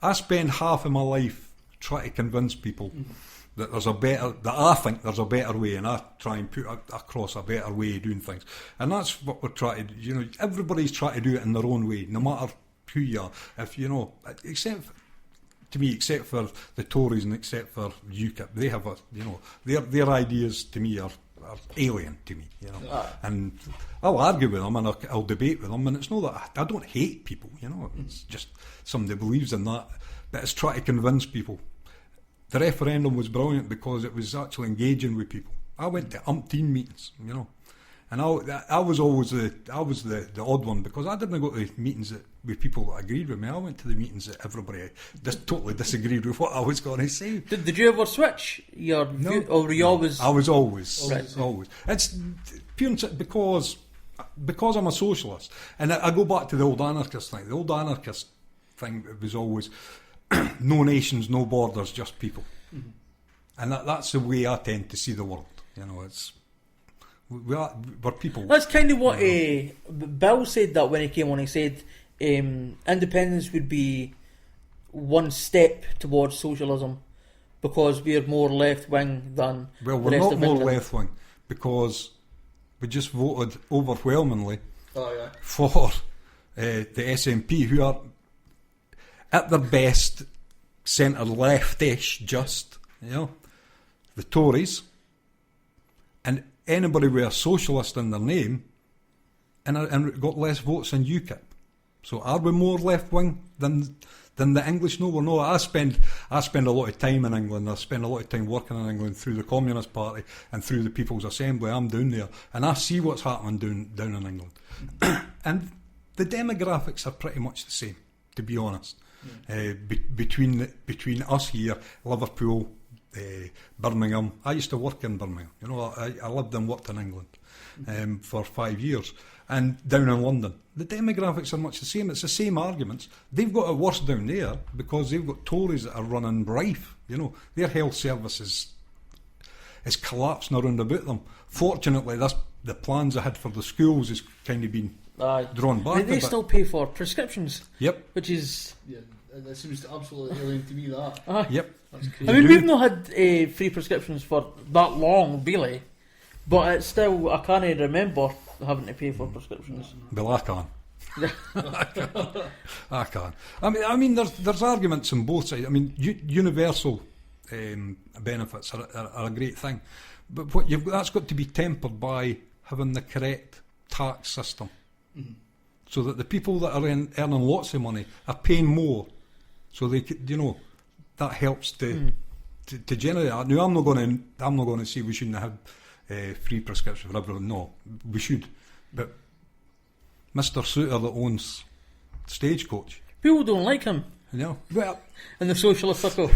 Speaker 3: I spend half of my life trying to convince people that I think there's a better way, and I try and put across a better way of doing things. And that's what we're trying to do. You know, everybody's trying to do it in their own way, no matter who you are. If you know, except for the Tories and except for UKIP, they have their ideas to me are alien to me, you know. And I'll argue with them and I'll debate with them, and it's not that I don't hate people, you know. It's just somebody believes in that, but it's trying to convince people. The referendum was brilliant because it was actually engaging with people. I went to umpteen meetings, you know, and I was always the odd one, because I didn't go to meetings with people that agreed with me. I went to the meetings that everybody just totally disagreed with what I was going to say.
Speaker 2: Did you ever switch your view, or were you always?
Speaker 3: I was always. It's pure because I'm a socialist, and I go back to the old anarchist thing. The old anarchist thing was always no nations, no borders, just people, and that's the way I tend to see the world. You know, we're people.
Speaker 2: That's kind of what Bill said that when he came on. He said independence would be one step towards socialism, because we're more left wing than
Speaker 3: we're
Speaker 2: the rest
Speaker 3: not
Speaker 2: of
Speaker 3: more
Speaker 2: England.
Speaker 3: left wing, because we just voted overwhelmingly for the SNP, who are at their best centre leftish, just, you know, the Tories, and anybody with a socialist in their name, and got less votes than UKIP. So are we more left wing than the English? No, we're not. I spend a lot of time in England. I spend a lot of time working in England through the Communist Party and through the People's Assembly. I'm down there, and I see what's happening down in England. And the demographics are pretty much the same, to be honest. Between us here, Liverpool, Birmingham. I used to work in Birmingham. You know, I lived and worked in England for 5 years, and down in London. The demographics are much the same. It's the same arguments. They've got it worse down there because they've got Tories that are running rife. You know, their health services is collapsing around about them. Fortunately, the plans I had for the schools has kind of been drawn back.
Speaker 2: They still pay for prescriptions.
Speaker 3: Yep.
Speaker 2: Which is...
Speaker 1: Yeah, that seems absolutely alien to me, that.
Speaker 3: Yep.
Speaker 1: That's crazy.
Speaker 2: I mean, we've not had free prescriptions for that long, really. But it's still, I can't remember having to pay for prescriptions.
Speaker 3: Well, I can. I can. I mean, there's arguments on both sides. I mean, universal benefits are a great thing, but that's got to be tempered by having the correct tax system, so that the people that are earning lots of money are paying more, so they could, you know, that helps to generate that. Now, I'm not going to say we shouldn't have free prescription for everyone. No, we should, but Mr. Suitor that owns Stagecoach.
Speaker 2: People don't like him
Speaker 3: You know, well,
Speaker 2: in the socialist circle.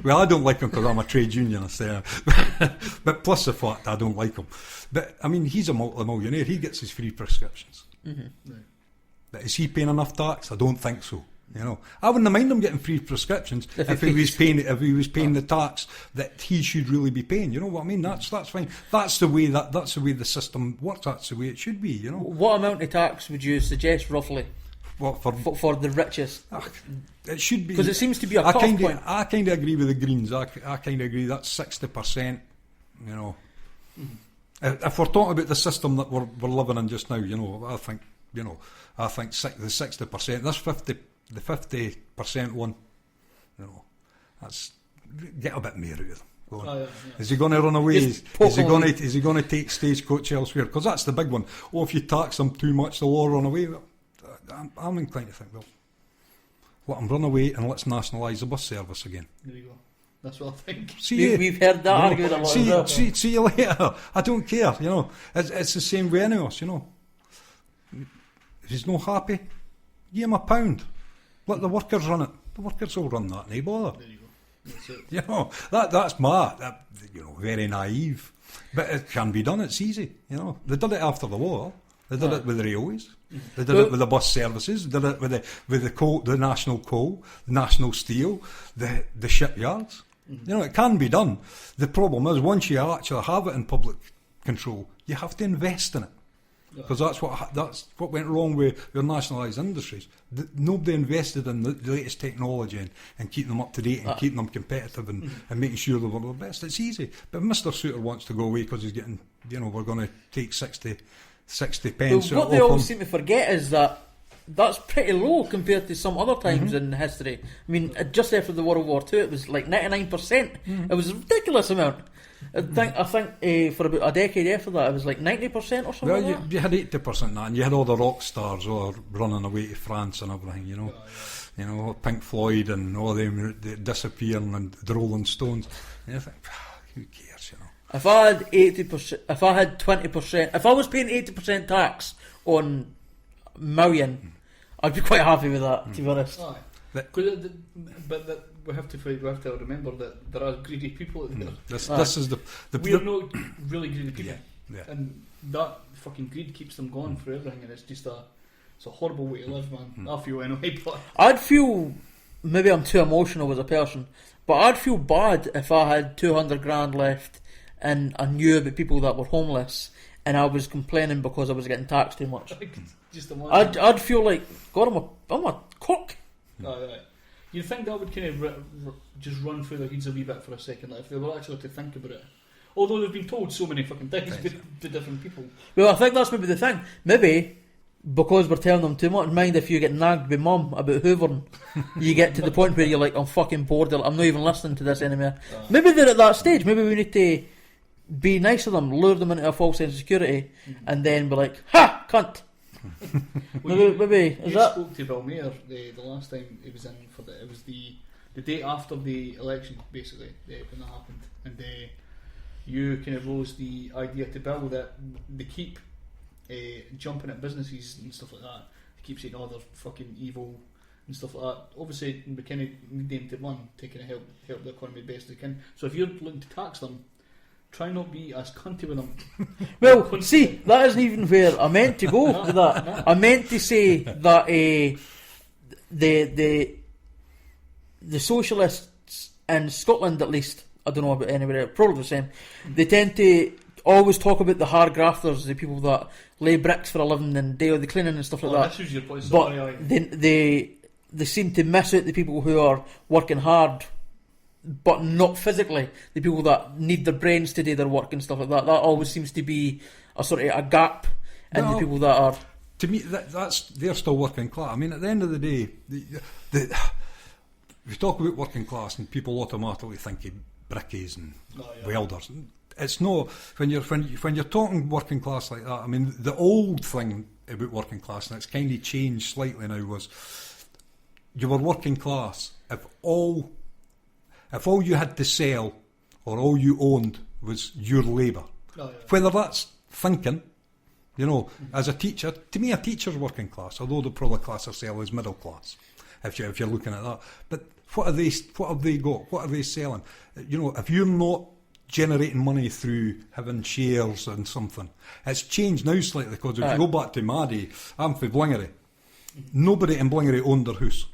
Speaker 3: well, I don't like him because I'm a trade unionist there. But plus the fact I don't like him. But I mean, he's a multi-millionaire. He gets his free prescriptions.
Speaker 2: Mm-hmm.
Speaker 1: Right.
Speaker 3: But is he paying enough tax? I don't think so. You know, I wouldn't mind him getting free prescriptions if he was paying the tax that he should really be paying. You know what I mean? That's fine. That's the way the system works. That's the way it should be. You know.
Speaker 2: What amount of tax would you suggest roughly
Speaker 3: What
Speaker 2: for the richest?
Speaker 3: It should be,
Speaker 2: Because it seems to be a cut-off point.
Speaker 3: I kind of agree with the Greens. I kind of agree that's 60%. You know, if we're talking about the system that we're living in just now, you know, I think the 60%. That's 50. The 50% one, you know, that's get a bit more out of them. Go on.
Speaker 1: Yeah.
Speaker 3: Is he going to run away? Is
Speaker 2: Totally.
Speaker 3: he going to take Stagecoach elsewhere? Because that's the big one. Oh, if you tax them too much, they'll all run away. Well, I'm inclined to think, well, let them run away and let's nationalise the bus service again.
Speaker 1: There you go. That's what I think.
Speaker 2: We've heard that argument a lot. as well.
Speaker 3: See you later. I don't care. You know, it's the same with any of us. You know, if he's not happy, give him £1. Let the workers run it. The workers will run that, no bother.
Speaker 1: There you go. That's it.
Speaker 3: You know, that's very naive. But it can be done, it's easy. You know, they did it after the war. They did it with the railways. They did it with the bus services. They did it with the coal, the national coal, the national steel, the shipyards. You know, it can be done. The problem is, once you actually have it in public control, you have to invest in it. Because that's what went wrong with your nationalised industries. Nobody invested in the latest technology and keeping them up to date and keeping them competitive and making sure they were the best. It's easy. But Mr. Suitor wants to go away because he's getting, you know, we're going to take 60 pence.
Speaker 2: What they always seem to forget is that that's pretty low compared to some other times in history. I mean, just after the World War II, it was like 99%. It was a ridiculous amount. I think for about a decade after that, it was like 90% or something.
Speaker 3: Well,
Speaker 2: like that.
Speaker 3: you had 80% now, and you had all the rock stars all running away to France and everything, you know. You know, Pink Floyd and all them disappearing, and the Rolling Stones. And you think, who cares, you know?
Speaker 2: If I had 80%, if I had 20%, if I was paying 80% tax on $1 million, I'd be quite happy with that, to be honest.
Speaker 1: Aye. But we have to remember that there are greedy people out there.
Speaker 3: This is the
Speaker 1: We're not really greedy people,
Speaker 3: yeah.
Speaker 1: and that fucking greed keeps them going for everything, and it's just it's a horrible way to live, man. I feel anyway. But
Speaker 2: I'd feel, maybe I'm too emotional as a person, but I'd feel bad if I had 200 grand left and I knew about people that were homeless and I was complaining because I was getting taxed too much.
Speaker 1: I could just imagine.
Speaker 2: I'd feel like, God, I'm a cock.
Speaker 1: Aye. You'd think that would kind of just run through their heads a wee bit for a second, like if they were actually to think about it. Although they've been told so many fucking things by different people.
Speaker 2: Well, I think that's maybe the thing. Maybe because we're telling them too much. Mind if you get nagged by mum about hoovering, you get to the point where you're like, I'm fucking bored. I'm not even listening to this anymore. Maybe they're at that stage. Maybe we need to be nice to them, lure them into a false sense of security, and then be like, ha, cunt. Maybe
Speaker 1: you
Speaker 2: that
Speaker 1: spoke to Bill Mayer the last time he was in for it was the day after the election, basically, when that happened, and you kind of rose the idea to Bill that they keep jumping at businesses and stuff like that. They keep saying, oh, they're fucking evil and stuff like that. Obviously, we kind of need them to run to kind of help the economy best they can. So if you're looking to tax them, try not be as cunty with them.
Speaker 2: Well, see, that isn't even where I meant to go with that. I meant to say that the socialists in Scotland, at least, I don't know about anywhere else, probably the same, they tend to always talk about the hard grafters, the people that lay bricks for a living and do all the cleaning and stuff like that.
Speaker 1: This was your point.
Speaker 2: But they seem to miss out the people who are working hard but not physically, the people that need their brains to do their work and stuff like that. That always seems to be a sort of a gap in the people that are.
Speaker 3: To me, they're still working class. I mean, at the end of the day, we talk about working class and people automatically think of brickies and welders. It's no, when you're talking working class like that. I mean, the old thing about working class, and it's kind of changed slightly now, was you were working class if all you had to sell or all you owned was your labour. Whether that's thinking You know, as a teacher, to me, a teacher's working class, although they'll probably class themselves as middle class, if you're looking at that. But what have they got? What are they selling? You know, if you're not generating money through having shares and something, it's changed now slightly, because if you go back to my day, I'm from Blingery. Nobody in Blingery owned their house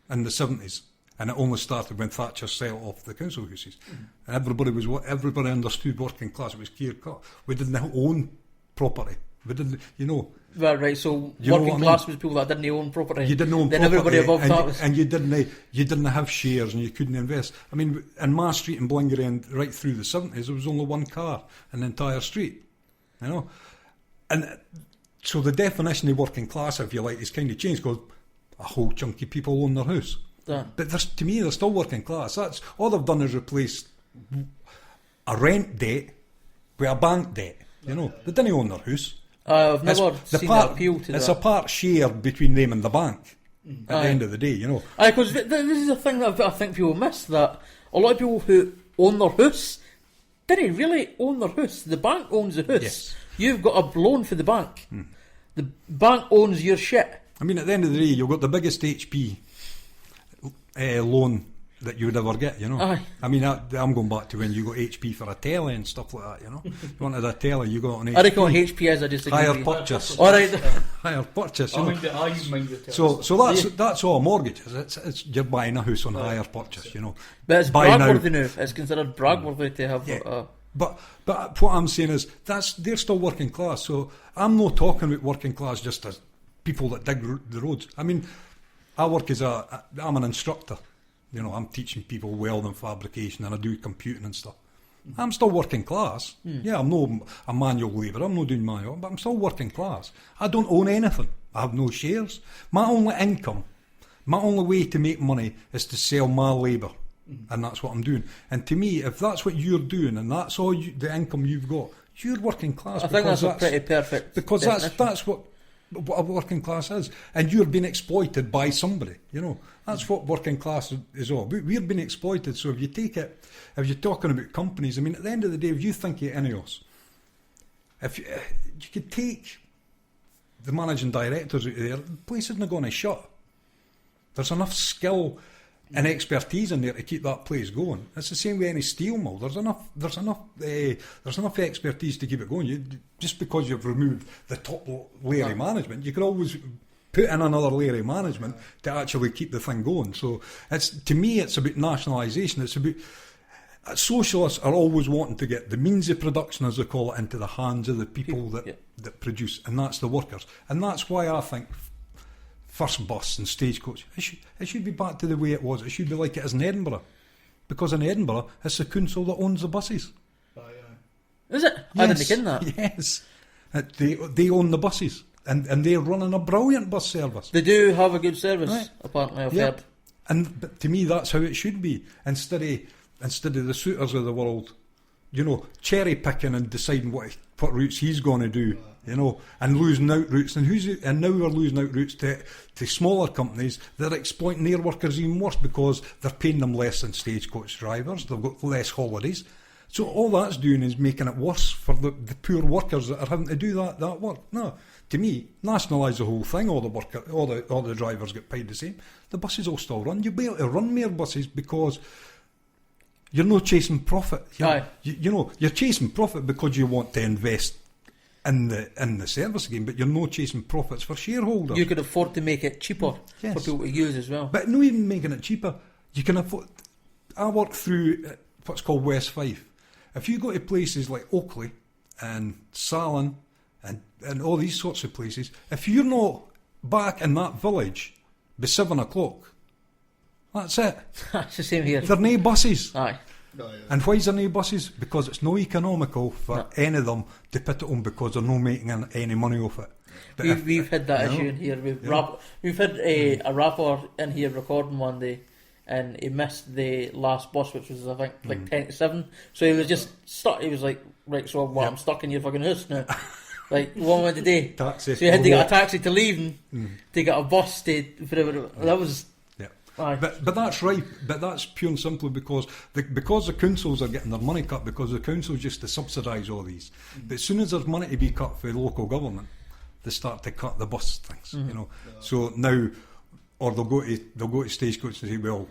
Speaker 3: in the 70s. And it only started when Thatcher set off the council houses. And everybody understood working class. It was clear cut. We didn't own property. We didn't, you know.
Speaker 2: Right. So working class was people that didn't own property.
Speaker 3: You didn't own
Speaker 2: then
Speaker 3: property.
Speaker 2: Everybody above that was.
Speaker 3: And you didn't have shares, and you couldn't invest. I mean, in my street in Blingery, and right through the 70s, there was only one car in the entire street. You know, and so the definition of working class, if you like, is kind of changed, because a whole chunk of people own their house. But to me, they're still working class. That's all they've done is replace a rent debt with a bank debt. You know, they didn't own their house.
Speaker 2: I've never seen that appeal to that.
Speaker 3: It's a part shared between them and the bank. At the end of the day, you know.
Speaker 2: Because this is the thing that I think people miss, that a lot of people who own their house didn't really own their house. The bank owns the house.
Speaker 3: Yes.
Speaker 2: You've got a loan for the bank. The bank owns your shit.
Speaker 3: I mean, at the end of the day, you've got the biggest HP loan that you would ever get, you know.
Speaker 2: Aye.
Speaker 3: I mean, I'm going back to when you got HP for a telly and stuff like that, you know. You wanted a telly, you got an HP.
Speaker 2: I reckon HP is a disagree.
Speaker 3: Higher purchase.
Speaker 2: Alright.
Speaker 3: Higher purchase, you
Speaker 1: I
Speaker 3: know.
Speaker 1: mind the telly.
Speaker 3: So that's all a mortgage is. It's you're buying a house on higher purchase, you know.
Speaker 2: But it's
Speaker 3: Buy
Speaker 2: bragworthy
Speaker 3: now.
Speaker 2: now. It's considered bragworthy to have
Speaker 3: But what I'm saying is they're still working class. So I'm not talking about working class just as people that dig the roads. I mean, I'm an instructor. You know, I'm teaching people welding, fabrication, and I do computing and stuff. I'm still working class. Yeah, I'm no a manual labourer. I'm not doing manual, but I'm still working class. I don't own anything. I have no shares. My only income, my only way to make money is to sell my labour. And that's what I'm doing. And to me, if that's what you're doing and that's all the income you've got, you're working class.
Speaker 2: I think that's a pretty perfect
Speaker 3: because
Speaker 2: definition.
Speaker 3: that's what a working class is. And you're being exploited by somebody, you know. That's what working class is all. We're being exploited. So if you take it, if you're talking about companies, I mean, at the end of the day, if you think of Ineos, if you could take the managing directors out there, the place isn't going to shut. There's enough skill and expertise in there to keep that place going. It's the same with any steel mill. There's enough expertise to keep it going. Just because you've removed the top layer of management, you could always put in another layer of management to actually keep the thing going. So to me, it's about nationalisation. It's about socialists are always wanting to get the means of production, as they call it, into the hands of the people that produce, and that's the workers. And that's why I think first bus and stagecoach, it should be back to the way it was. It should be like it is in Edinburgh, because in Edinburgh it's the council that owns the buses.
Speaker 2: Is it?
Speaker 3: Yes.
Speaker 2: I didn't know that.
Speaker 3: Yes, they own the buses, and they're running a brilliant bus service.
Speaker 2: They do have a good service,
Speaker 3: right.
Speaker 2: Apparently I've heard.
Speaker 3: But to me, that's how it should be. Instead of the suitors of the world, you know, cherry picking and deciding what routes he's going to do. You know, and losing out routes, and now we're losing out routes to smaller companies that are exploiting their workers even worse, because they're paying them less than stagecoach drivers. They've got less holidays, so all that's doing is making it worse for the poor workers that are having to do that work. No, to me, nationalise the whole thing. All the drivers get paid the same. The buses all still run. You'll be able to run more buses because you're not chasing profit. You know, you're chasing profit because you want to invest in the service again, but you're not chasing profits for shareholders.
Speaker 2: You could afford to make it cheaper for people to use as well.
Speaker 3: But not even making it cheaper. You can afford. I work through what's called West Fife. If you go to places like Oakley and Salon and all these sorts of places, if you're not back in that village by 7 o'clock, that's it.
Speaker 2: It's the same here.
Speaker 3: There are no buses.
Speaker 2: Aye.
Speaker 3: And why is there no buses? Because it's no economical for any of them to put it on, because they're not making any money off it. But
Speaker 2: we've had that issue in here. We've had a rapper in here recording one day, and he missed the last bus, which was I think like 10 to 7. So he was just stuck. He was like, right, so I'm stuck in your fucking house now. Like, what am I to do?
Speaker 3: Taxi.
Speaker 2: So you had to get a taxi to leave and to get a bus to whatever. That was. Aye.
Speaker 3: But that's right. But that's pure and simply because the councils are getting their money cut because the councils used to subsidise all these. But as soon as there's money to be cut for the local government, they start to cut the bus things. You know. So now, or they'll go to Stagecoach and say, well,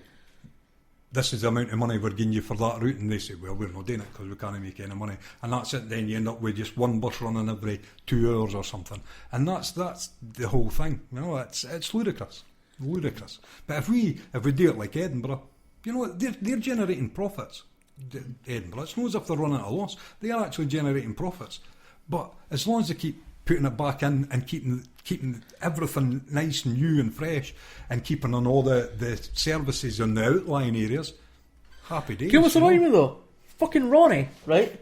Speaker 3: this is the amount of money we're giving you for that route, and they say, well, we're not doing it because we can't make any money, and that's it. Then you end up with just one bus running every 2 hours or something, and that's the whole thing. You know, it's ludicrous. But if we do it like Edinburgh, you know, they're generating profits. Edinburgh, it's not as if they're running at a loss. They are actually generating profits. But as long as they keep putting it back in and keeping everything nice and new and fresh, and keeping on all the services in the outlying areas, happy days.
Speaker 2: Do you know what's annoying me though? Fucking Ronnie, right?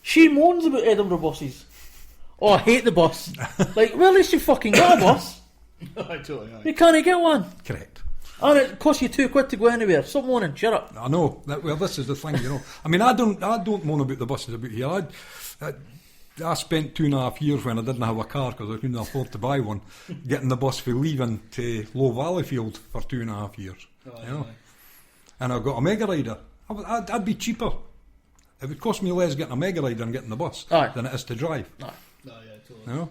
Speaker 2: She moans about Edinburgh buses. Oh, I hate the bus. Like, well, at least you fucking got a bus.
Speaker 1: Totally.
Speaker 2: You can't get one.
Speaker 3: Correct.
Speaker 2: And it costs you £2 to go anywhere. Stop moaning, shut up.
Speaker 3: I know. Well, this is the thing, you know. I mean, I don't moan about the buses about here. I spent 2.5 years when I didn't have a car because I couldn't afford to buy one, getting the bus for leaving to Low Valleyfield for 2.5 years. You know? And I got a Mega Rider. I'd be cheaper. It would cost me less getting a Mega Rider and getting the bus than it is to drive.
Speaker 1: No, yeah, totally.
Speaker 3: You know?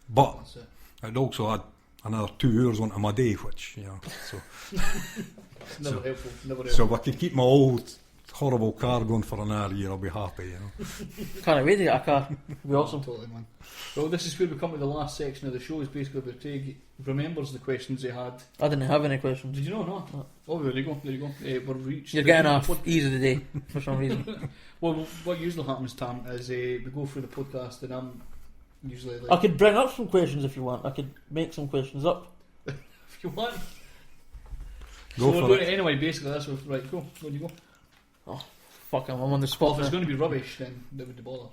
Speaker 3: But I'd also had another 2 hours onto my day, which, you know, so...
Speaker 1: Never helpful.
Speaker 3: So if I can keep my old horrible car going for an hour a year, I'll be happy, you know.
Speaker 2: Can't wait to get a car. It'll be awesome.
Speaker 1: Totally, man. Well, this is where we come to the last section of the show. Is basically where Craig remembers the questions he had.
Speaker 2: I didn't have any questions.
Speaker 1: Did you know? No. Oh, there you go. We're reached.
Speaker 2: You're getting off ease of the day for some reason.
Speaker 1: Well, what usually happens, Tam, is we go through the podcast and I'm usually like...
Speaker 2: I could bring up some questions if you want. I could make some questions up.
Speaker 1: If you want.
Speaker 3: Go
Speaker 1: so
Speaker 3: for
Speaker 1: we're doing
Speaker 3: it.
Speaker 1: it anyway, basically. That's what... Right, go. Where do you go?
Speaker 2: Oh, fuck, I'm on the
Speaker 1: Well,
Speaker 2: spot
Speaker 1: if it's
Speaker 2: now.
Speaker 1: going to be rubbish, then that would bother.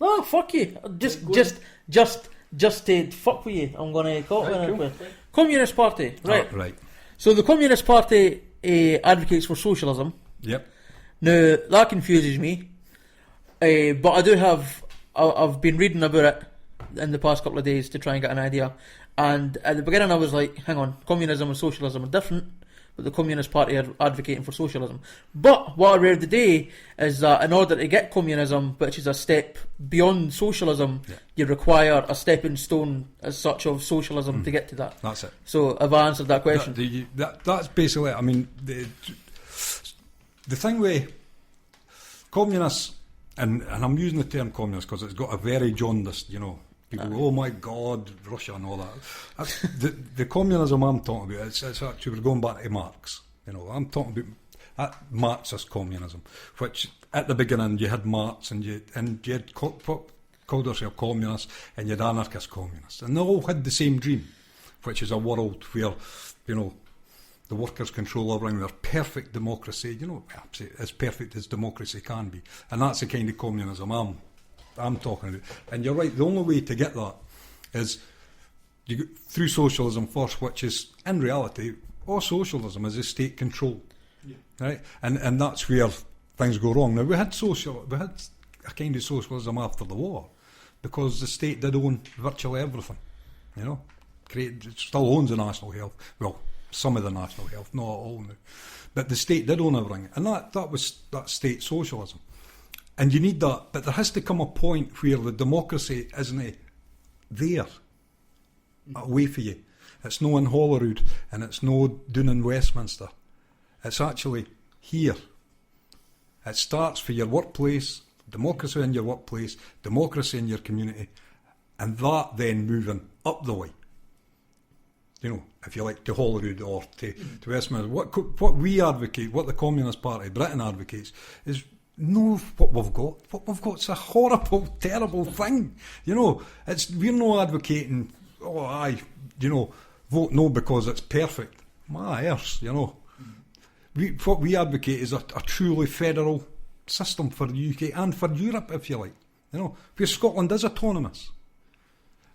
Speaker 2: Oh, fuck you. Just to fuck with you, I'm going to call it
Speaker 1: Cool.
Speaker 2: Communist Party, right?
Speaker 3: Oh, right.
Speaker 2: So the Communist Party advocates for socialism.
Speaker 3: Yep.
Speaker 2: Now, that confuses me. But I do have... I've been reading about it in the past couple of days to try and get an idea. And at the beginning I was like, hang on, communism and socialism are different, but the Communist Party are advocating for socialism. But what I read today is that in order to get communism, which is a step beyond socialism, you require a stepping stone as such of socialism to get to that.
Speaker 3: That's it.
Speaker 2: So have I answered that question?
Speaker 3: That's basically it. I mean, the thing with communists, and I'm using the term communist because it's got a very jaundiced, you know, people go, oh my God, Russia and all that. That's, the communism I'm talking about, it's actually, we're going back to Marx. You know, I'm talking about Marxist communism, which at the beginning you had Marx and you had called yourself communists and you had anarchist communists. And they all had the same dream, which is a world where, you know, the workers control everything, they're perfect democracy, you know, as perfect as democracy can be. And that's the kind of communism I'm talking about. And you're right, the only way to get that is you go through socialism first, which is, in reality, all socialism is state control. Yeah. Right? And that's where things go wrong. Now, we had a kind of socialism after the war, because the state did own virtually everything, you know. It still owns the national health, well, some of the national health, not all now. But the state did own everything, and that was state socialism. And you need that, but there has to come a point where the democracy isn't there, away for you. It's no in Holyrood, and it's no down in Westminster. It's actually here. It starts for your workplace, democracy in your workplace, democracy in your community, and that then moving up the way. You know, if you like, to Holyrood or to Westminster. What we advocate, what the Communist Party Britain advocates, is no what we've got. What we've got's a horrible, terrible thing. You know, we're not advocating, vote no because it's perfect. My arse, you know. What we advocate is a truly federal system for the UK and for Europe, if you like. You know, where Scotland is autonomous.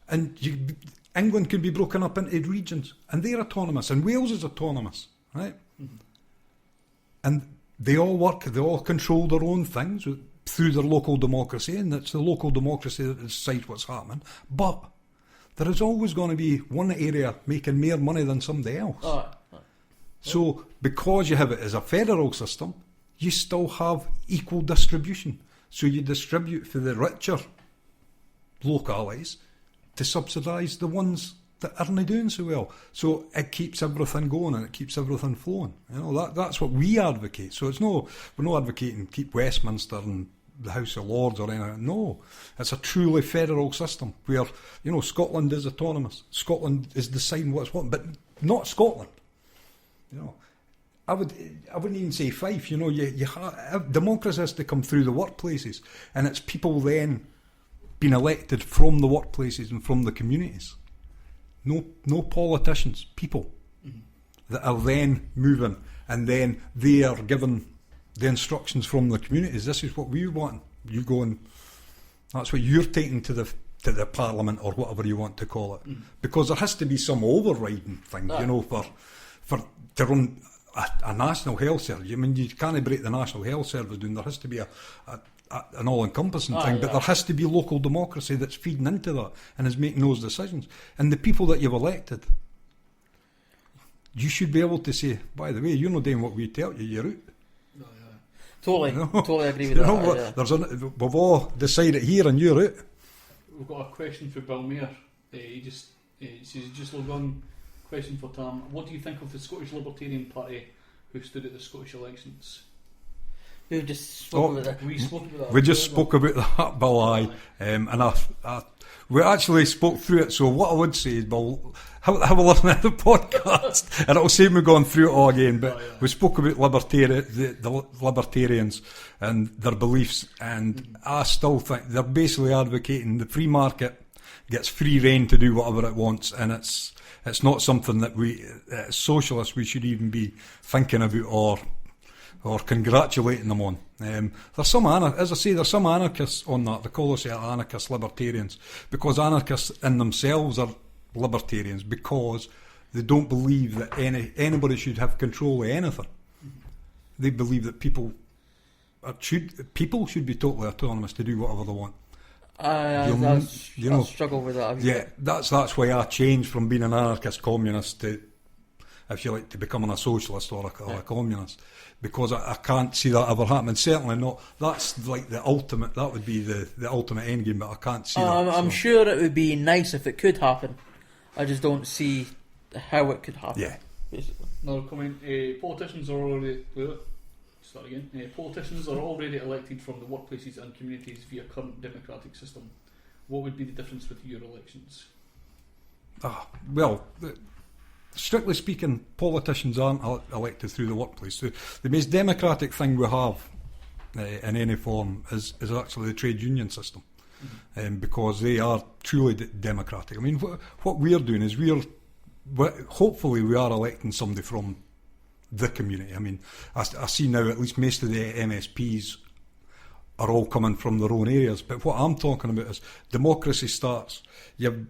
Speaker 3: And England can be broken up into regions, and they're autonomous, and Wales is autonomous, right? Mm-hmm. And they all work, they all control their own things through their local democracy, and it's the local democracy that decides what's happening. But there is always going to be one area making more money than somebody else. So, because you have it as a federal system, you still have equal distribution. So you distribute for the richer localities to subsidise the ones that aren't doing so well. So it keeps everything going and it keeps everything flowing. That's what we advocate. So we're not advocating keep Westminster and the House of Lords or anything. No, it's a truly federal system where Scotland is autonomous. Scotland is deciding what's what, but not Scotland. I wouldn't even say Fife. Democracy has to come through the workplaces, and it's people then being elected from the workplaces and from the communities. No politicians, people that are then moving, and then they are given the instructions from the communities. This is what we want. You go and that's what you're taking to the Parliament or whatever you want to call it, because there has to be some overriding thing, for to run a national health service. I mean, you can't break the national health service down. There has to be an all-encompassing thing, but there has to be local democracy that's feeding into that and is making those decisions. And the people that you've elected, you should be able to say, by the way, you're not doing what we tell you, you're out.
Speaker 2: Totally agree with that.
Speaker 3: We've all decided here and you're out.
Speaker 1: We've got a question for Bill Mayer. He says, just log on. Question for Tam: what do you think of the Scottish Libertarian Party who stood at the Scottish elections?
Speaker 2: We just spoke about that.
Speaker 1: We spoke about that.
Speaker 3: We just spoke about that, Bill. And we actually spoke through it. So what I would say is, Bill, have a listen to the podcast, and it'll save me going through it all again. But we spoke about the libertarians and their beliefs, and I still think they're basically advocating the free market gets free rein to do whatever it wants, and it's not something that we, socialists, we should even be thinking about or congratulating them on. There's some anarchists on that. They call themselves anarchist libertarians because anarchists in themselves are libertarians because they don't believe that anybody should have control of anything. They believe that people should be totally autonomous to do whatever they want.
Speaker 2: I struggle with that.
Speaker 3: Yeah, that's why I changed from being an anarchist communist to, if you like, to becoming a socialist or a communist, because I can't see that ever happening. Certainly not. That's like the ultimate. That would be the ultimate end game, but I can't see that.
Speaker 2: I'm sure it would be nice if it could happen. I just don't see how it could happen.
Speaker 3: Yeah.
Speaker 2: Basically.
Speaker 1: Another comment. Politicians are already. Start again. Politicians are already elected from the workplaces and communities via current democratic system. What would be the difference with your elections?
Speaker 3: Well, strictly speaking, politicians aren't elected through the workplace. The most democratic thing we have in any form is actually the trade union system, because they are truly democratic. I mean, what we're doing is hopefully we are electing somebody from the community. I mean, I see now at least most of the MSPs are all coming from their own areas, but what I'm talking about is democracy starts, you have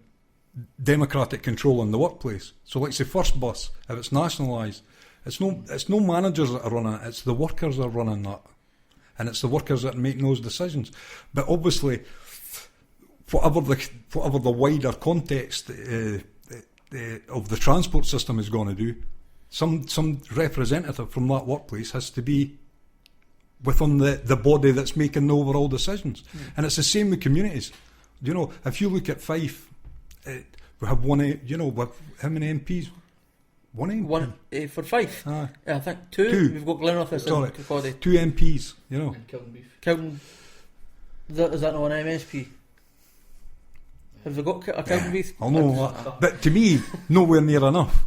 Speaker 3: democratic control in the workplace. So like say First Bus, if it's nationalised, it's no managers that are running it, it's the workers that are running that, and it's the workers that are making those decisions. But obviously whatever the wider context of the transport system is going to do, some representative from that workplace has to be within the body that's making the overall decisions. And it's the same with communities. If you look at Fife, we have one. How many MPs? One MP?
Speaker 2: One for Fife.
Speaker 3: Yeah,
Speaker 2: I think two. We've got Glenrothes and Kirkcaldy.
Speaker 3: 2 MPs.
Speaker 1: And
Speaker 2: Kilton. Is that not an MSP? Have they got a Kilton?
Speaker 3: I know, but to me, nowhere near enough.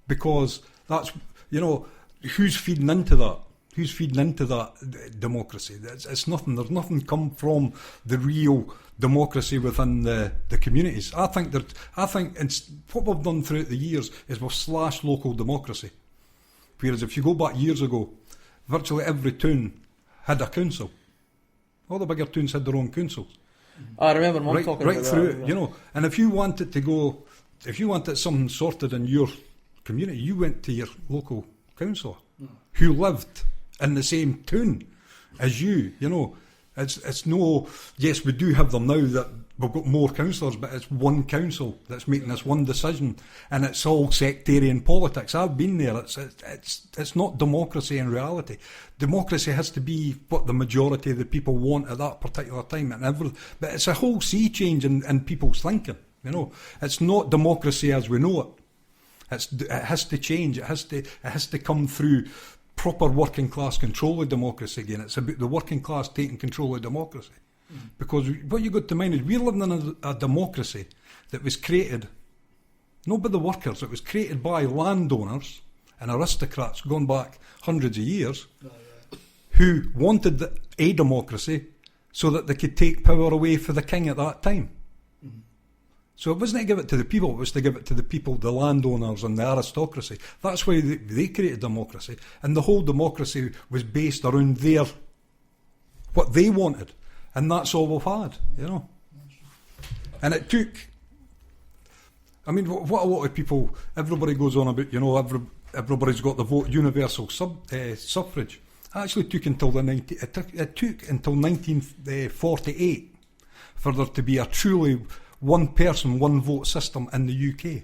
Speaker 3: Because that's, who's feeding into that? Who's feeding into that democracy? It's nothing. There's nothing come from the real democracy within the communities. I think what we've done throughout the years is we've slashed local democracy. Whereas if you go back years ago, virtually every town had a council. All the bigger towns had their own councils.
Speaker 2: I remember Mum talking about
Speaker 3: right through it, And if you wanted something sorted in your community, you went to your local councillor who lived in the same town as you. It's no. Yes, we do have them now that we've got more councillors, but it's one council that's making this one decision, and it's all sectarian politics. I've been there. It's not democracy in reality. Democracy has to be what the majority of the people want at that particular time, but it's a whole sea change in people's thinking. You know, it's not democracy as we know it. It has to change. It has to come through proper working class control of democracy again. It's about the working class taking control of democracy. Because what you've got to mind is we're living in a democracy that was created, not by the workers, it was created by landowners and aristocrats going back hundreds of years who wanted a democracy so that they could take power away for the king at that time. So it wasn't to give it to the people, it was to give it to the people, the landowners and the aristocracy. That's why they created democracy. And the whole democracy was based around what they wanted. And that's all we've had, you know. And it took, I mean, what a lot of people, everybody goes on about, you know, everybody's got the vote, universal suffrage. It actually took until it took until 1948 for there to be a truly one person, one vote system in the UK.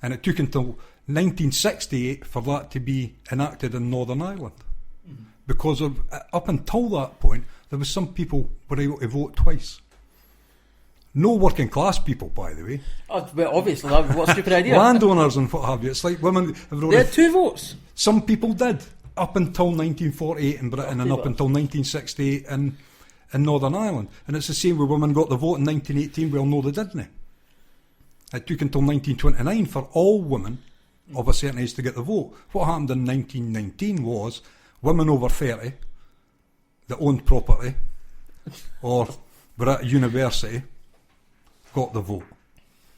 Speaker 3: And it took until 1968 for that to be enacted in Northern Ireland. Because up until that point, there was some people were able to vote twice. No working class people, by the way.
Speaker 2: Oh, well, obviously, what a stupid idea.
Speaker 3: Landowners and what have you. It's like women.
Speaker 2: They had 2 votes.
Speaker 3: Some people did, up until 1948 in Britain and up until 1968 in Northern Ireland. And it's the same with women got the vote in 1918. Well, no, they didn't. It took until 1929 for all women of a certain age to get the vote. What happened in 1919 was women over 30 that owned property or were at university got the vote.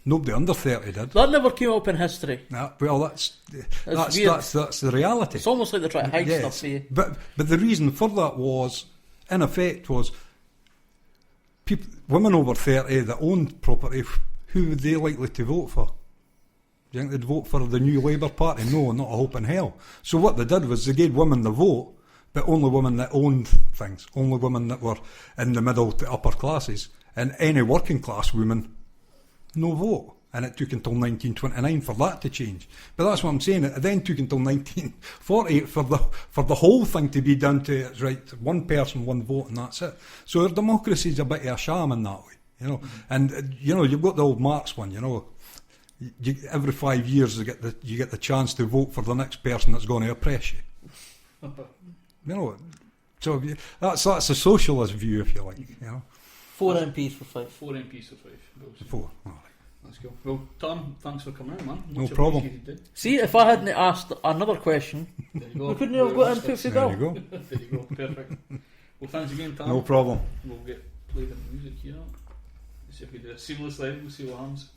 Speaker 3: Nobody under 30 did.
Speaker 2: That never came up in history.
Speaker 3: Nah, well, that's the reality.
Speaker 2: It's almost like they're trying to hide stuff for you.
Speaker 3: But the reason for that was, in effect, was women over 30 that owned property, who would they likely to vote for? Do you think they'd vote for the New Labour Party? No, not a hope in hell. So what they did was they gave women the vote, but only women that owned things, only women that were in the middle to upper classes, and any working class women, no vote. And it took until 1929 for that to change. But that's what I'm saying. It then took until 1948 for the whole thing to be done to it's right, one person, one vote, and that's it. So our democracy is a bit of a sham in that way, you know. And you know, you've got the old Marx one, you know. Every 5 years you get the chance to vote for the next person that's going to oppress you. You know, so that's a socialist view, if you like. You know,
Speaker 2: 4 MPs for Fife.
Speaker 1: 4 MPs for Fife.
Speaker 3: 4. All right.
Speaker 1: That's cool. Well, Tom, thanks for coming in, man.
Speaker 3: No problem.
Speaker 2: See, if I hadn't asked another question,
Speaker 1: There you go.
Speaker 2: we couldn't have got input for
Speaker 3: There
Speaker 2: that.
Speaker 3: you go.
Speaker 1: There you go. Perfect. Well, thanks again, Tom.
Speaker 3: No problem.
Speaker 1: We'll get played in music here. See if we do it seamlessly. We'll see what happens.